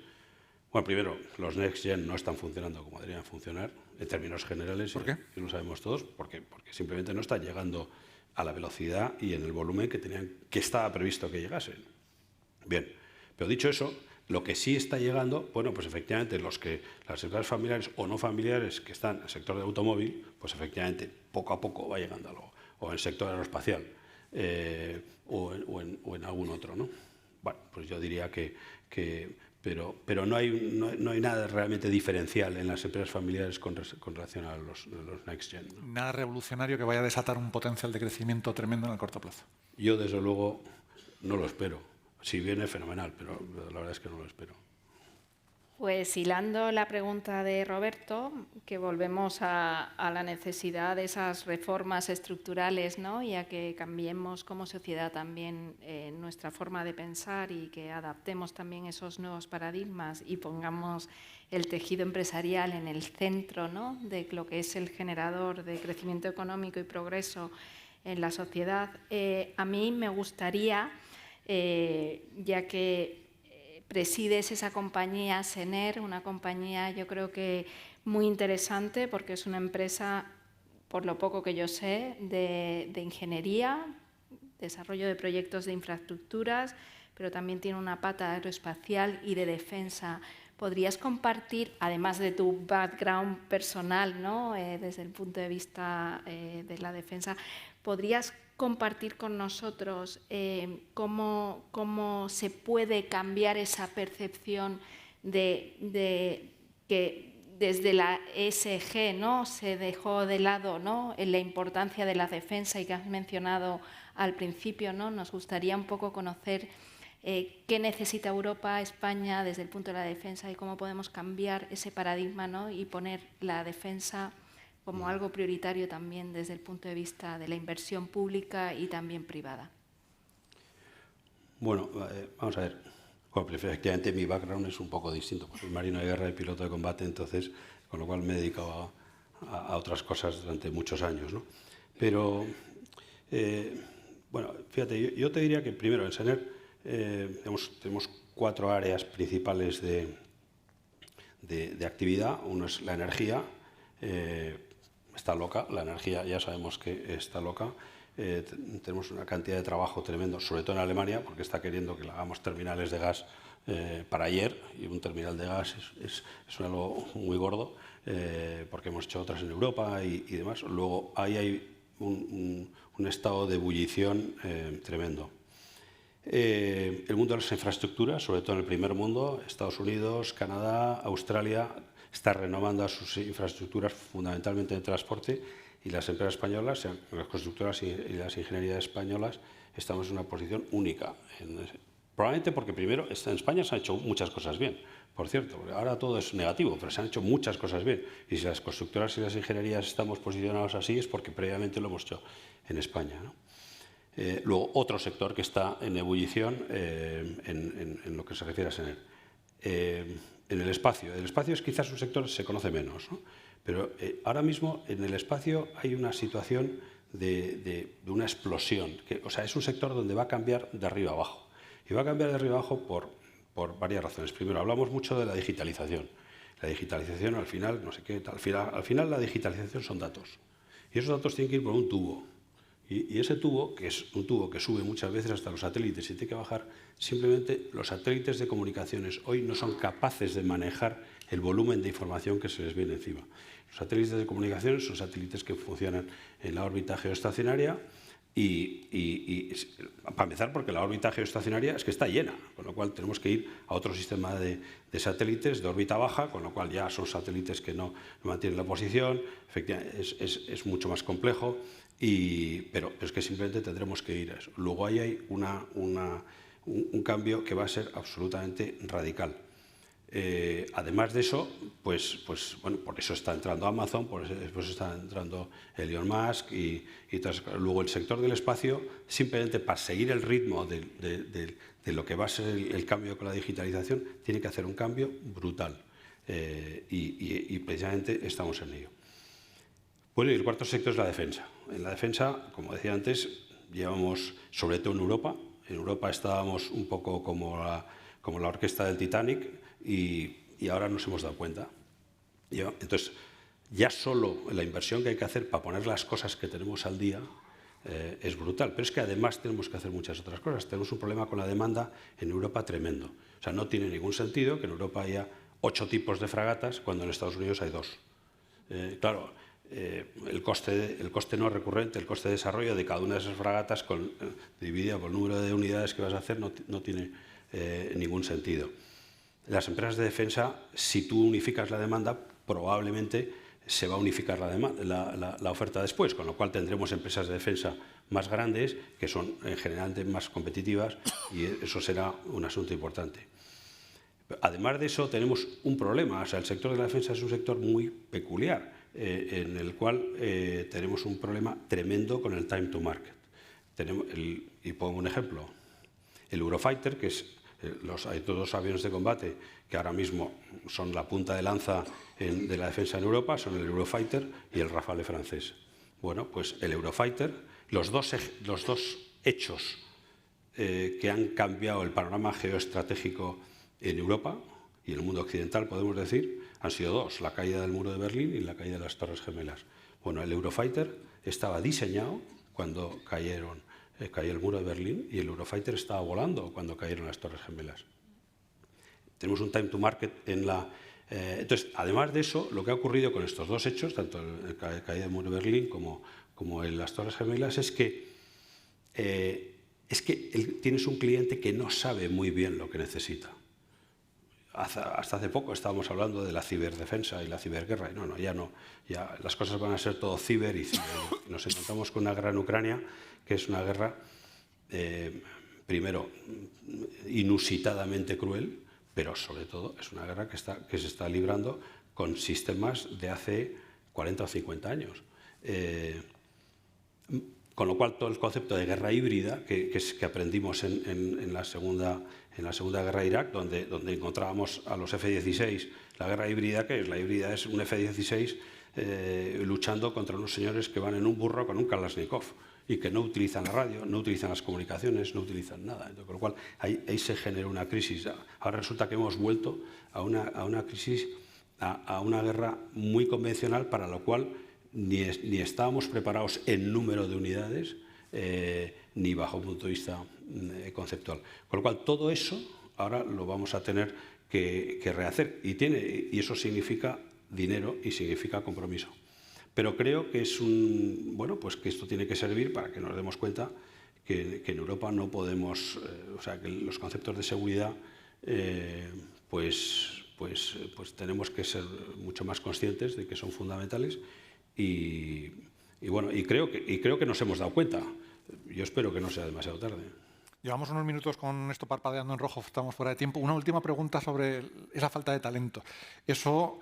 bueno, primero, los Next Gen no están funcionando como deberían funcionar, en términos generales. ¿Por qué? Y lo sabemos todos, porque simplemente no están llegando a la velocidad y en el volumen que estaba previsto que llegasen. Bien, pero dicho eso, lo que sí está llegando, bueno, pues efectivamente las empresas familiares o no familiares que están en el sector del automóvil, pues efectivamente poco a poco va llegando algo, o en el sector aeroespacial, o en algún otro, ¿no? Bueno, pues yo diría pero no hay nada realmente diferencial en las empresas familiares con relación a los Next Gen, ¿no? Nada revolucionario que vaya a desatar un potencial de crecimiento tremendo en el corto plazo. Yo, desde luego, no lo espero. Si viene, fenomenal, pero la verdad es que no lo espero. Pues hilando la pregunta de Roberto, que volvemos a la necesidad de esas reformas estructurales, ¿no? Y a que cambiemos como sociedad también nuestra forma de pensar y que adaptemos también esos nuevos paradigmas y pongamos el tejido empresarial en el centro, ¿no? De lo que es el generador de crecimiento económico y progreso en la sociedad. A mí me gustaría, ya que presides esa compañía Sener, una compañía yo creo que muy interesante porque es una empresa, por lo poco que yo sé, de ingeniería, desarrollo de proyectos de infraestructuras, pero también tiene una pata aeroespacial y de defensa. ¿Podrías compartir, además de tu background personal, ¿no? Desde el punto de vista de la defensa, podrías compartir con nosotros cómo se puede cambiar esa percepción de que desde la ESG, ¿no? Se dejó de lado, ¿no? En la importancia de la defensa y que has mencionado al principio, ¿no? Nos gustaría un poco conocer qué necesita Europa, España desde el punto de la defensa y cómo podemos cambiar ese paradigma, ¿no? Y poner la defensa como algo prioritario también desde el punto de vista de la inversión pública y también privada. Bueno, vamos a ver. Bueno, efectivamente mi background es un poco distinto. Soy marino de guerra y piloto de combate, entonces, con lo cual me he dedicado a otras cosas durante muchos años, ¿no? Pero, bueno, fíjate, yo te diría que primero en Sener tenemos 4 áreas principales de actividad. Uno es la energía. Está loca, la energía ya sabemos que está loca. Tenemos una cantidad de trabajo tremendo, sobre todo en Alemania, porque está queriendo que le hagamos terminales de gas para ayer, y un terminal de gas es algo muy gordo, porque hemos hecho otras en Europa y demás. Luego ahí hay un estado de ebullición tremendo. El mundo de las infraestructuras, sobre todo en el primer mundo, Estados Unidos, Canadá, Australia, está renovando sus infraestructuras fundamentalmente de transporte, y las empresas españolas, las constructoras y las ingenierías españolas, estamos en una posición única. Probablemente porque primero en España se han hecho muchas cosas bien, por cierto, ahora todo es negativo, pero se han hecho muchas cosas bien. Y si las constructoras y las ingenierías estamos posicionados así es porque previamente lo hemos hecho en España, ¿no? Luego, otro sector que está en ebullición en lo que se refiere a Sener. En el espacio. El espacio es quizás un sector que se conoce menos, ¿no? Pero ahora mismo en el espacio hay una situación de una explosión. O sea, es un sector donde va a cambiar de arriba a abajo. Y va a cambiar de arriba a abajo por varias razones. Primero, hablamos mucho de la digitalización. La digitalización, al final, no sé qué, al final la digitalización son datos. Y esos datos tienen que ir por un tubo. Y ese tubo, que es un tubo que sube muchas veces hasta los satélites y tiene que bajar, simplemente los satélites de comunicaciones hoy no son capaces de manejar el volumen de información que se les viene encima. Los satélites de comunicaciones son satélites que funcionan en la órbita geoestacionaria y para empezar, porque la órbita geoestacionaria es que está llena, con lo cual tenemos que ir a otro sistema de satélites de órbita baja, con lo cual ya son satélites que no mantienen la posición. Efectivamente, es mucho más complejo. Pero es que simplemente tendremos que ir a eso. Luego ahí hay un cambio que va a ser absolutamente radical. Además de eso, bueno, por eso está entrando Amazon, por eso está entrando Elon Musk y luego el sector del espacio, simplemente para seguir el ritmo de lo que va a ser el cambio con la digitalización, tiene que hacer un cambio brutal y precisamente estamos en ello. Bueno, y el cuarto sector es la defensa. En la defensa, como decía antes, llevamos, sobre todo en Europa estábamos un poco como la orquesta del Titanic y ahora nos hemos dado cuenta. Entonces, ya solo la inversión que hay que hacer para poner las cosas que tenemos al día es brutal. Pero es que además tenemos que hacer muchas otras cosas. Tenemos un problema con la demanda en Europa tremendo. O sea, no tiene ningún sentido que en Europa haya 8 tipos de fragatas cuando en Estados Unidos hay 2. Claro, el coste no recurrente, el coste de desarrollo de cada una de esas fragatas dividido por el número de unidades que vas a hacer no tiene ningún sentido. Las empresas de defensa, si tú unificas la demanda, probablemente se va a unificar la oferta después, con lo cual tendremos empresas de defensa más grandes, que son generalmente más competitivas, y eso será un asunto importante. Además de eso, tenemos un problema. O sea, el sector de la defensa es un sector muy peculiar, en el cual tenemos un problema tremendo con el time to market. Y pongo un ejemplo. El Eurofighter, que es hay todos los aviones de combate que ahora mismo son la punta de lanza de la defensa en Europa, son el Eurofighter y el Rafale francés. Bueno, pues el Eurofighter, los dos hechos que han cambiado el panorama geoestratégico en Europa y en el mundo occidental, podemos decir, han sido 2, la caída del muro de Berlín y la caída de las Torres Gemelas. Bueno, el Eurofighter estaba diseñado cuando cayó el muro de Berlín y el Eurofighter estaba volando cuando cayeron las Torres Gemelas. Tenemos un time to market en la... entonces, además de eso, lo que ha ocurrido con estos 2 hechos, tanto la caída del muro de Berlín como en las Torres Gemelas, es que tienes un cliente que no sabe muy bien lo que necesita. Hasta hace poco estábamos hablando de la ciberdefensa y la ciberguerra, y ya las cosas van a ser todo ciber y ciber. Nos encontramos con una guerra en Ucrania, que es una guerra, primero, inusitadamente cruel, pero sobre todo es una guerra que se está librando con sistemas de hace 40 o 50 años. Con lo cual, todo el concepto de guerra híbrida que aprendimos en la Segunda Guerra de Irak, donde encontrábamos a los F-16, la guerra híbrida, ¿qué es? La híbrida es un F-16 luchando contra unos señores que van en un burro con un Kalashnikov y que no utilizan la radio, no utilizan las comunicaciones, no utilizan nada. Entonces, con lo cual, ahí se generó una crisis. Ahora resulta que hemos vuelto a una crisis, a una guerra muy convencional, para lo cual ni estábamos preparados en número de unidades, ni bajo un punto de vista conceptual. Con lo cual, todo eso ahora lo vamos a tener que rehacer. Y eso significa dinero y significa compromiso. Pero creo que que esto tiene que servir para que nos demos cuenta que en Europa no podemos, que los conceptos de seguridad, tenemos que ser mucho más conscientes de que son fundamentales y creo que nos hemos dado cuenta. Yo espero que no sea demasiado tarde. Llevamos unos minutos con esto parpadeando en rojo, estamos fuera de tiempo. Una última pregunta sobre esa falta de talento. Eso,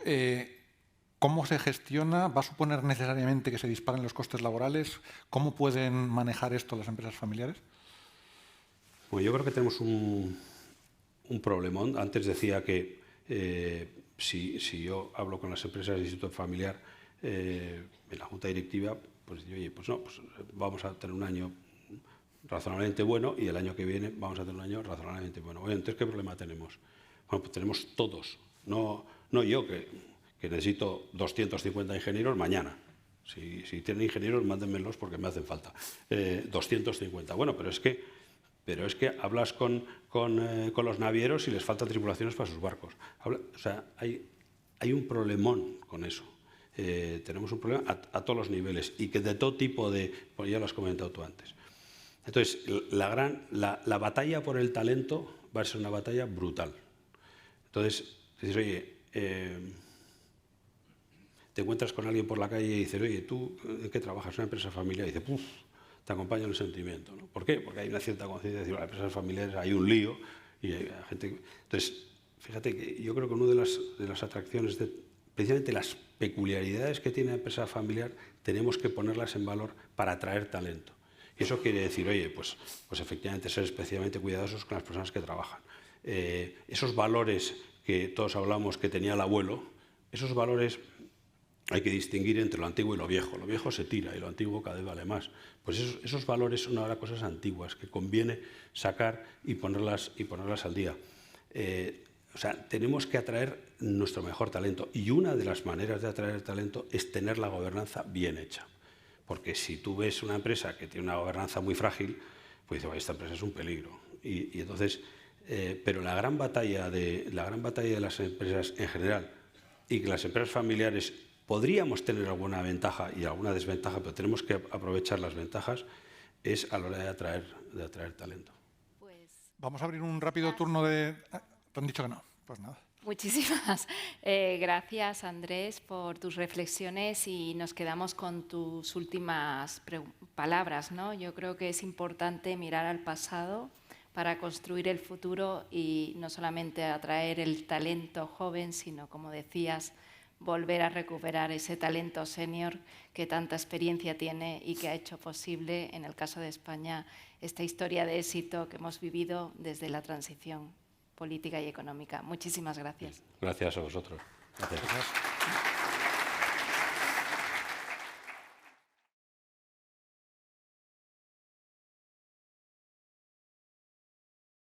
¿cómo se gestiona? ¿Va a suponer necesariamente que se disparen los costes laborales? ¿Cómo pueden manejar esto las empresas familiares? Pues yo creo que tenemos un problemón. Antes decía que si yo hablo con las empresas del Instituto Familiar en la Junta Directiva, pues digo, vamos a tener un año razonablemente bueno y el año que viene vamos a tener un año razonablemente bueno. Bueno, entonces, ¿qué problema tenemos? Bueno, pues tenemos todos. No yo, que necesito 250 ingenieros mañana. Si tienen ingenieros, mándenmelos porque me hacen falta. 250. Bueno, pero es que hablas con los navieros y les faltan tripulaciones para sus barcos. Hay un problemón con eso. Tenemos un problema a todos los niveles y que de todo tipo pues ya lo has comentado tú antes. Entonces, la batalla por el talento va a ser una batalla brutal. Entonces, dices, oye, te encuentras con alguien por la calle y dices, oye, ¿tú en qué trabajas? Una empresa familiar. Y dices, te acompaña el sentimiento, ¿no? ¿Por qué? Porque hay una cierta conciencia de decir, las empresas familiares hay un lío y hay gente... Entonces, fíjate que yo creo que una de las atracciones, precisamente las peculiaridades que tiene la empresa familiar, tenemos que ponerlas en valor para atraer talento. Y eso quiere decir, oye, pues efectivamente ser especialmente cuidadosos con las personas que trabajan. Esos valores que todos hablamos que tenía el abuelo, esos valores hay que distinguir entre lo antiguo y lo viejo. Lo viejo se tira y lo antiguo cada vez vale más. Pues esos valores son ahora cosas antiguas que conviene sacar y ponerlas al día. O sea, tenemos que atraer nuestro mejor talento, y una de las maneras de atraer talento es tener la gobernanza bien hecha. Porque si tú ves una empresa que tiene una gobernanza muy frágil, pues dices, esta empresa es un peligro. Y entonces, pero la gran batalla de las empresas en general, y que las empresas familiares podríamos tener alguna ventaja y alguna desventaja, pero tenemos que aprovechar las ventajas, es a la hora de atraer talento. Pues, vamos a abrir un rápido turno de... ¿Te han dicho que no? Pues nada. muchísimas gracias, Andrés, por tus reflexiones, y nos quedamos con tus últimas palabras, ¿no? Yo creo que es importante mirar al pasado para construir el futuro y no solamente atraer el talento joven, sino, como decías, volver a recuperar ese talento senior que tanta experiencia tiene y que ha hecho posible, en el caso de España, esta historia de éxito que hemos vivido desde la transición política y económica. Muchísimas gracias. Gracias a vosotros. Gracias.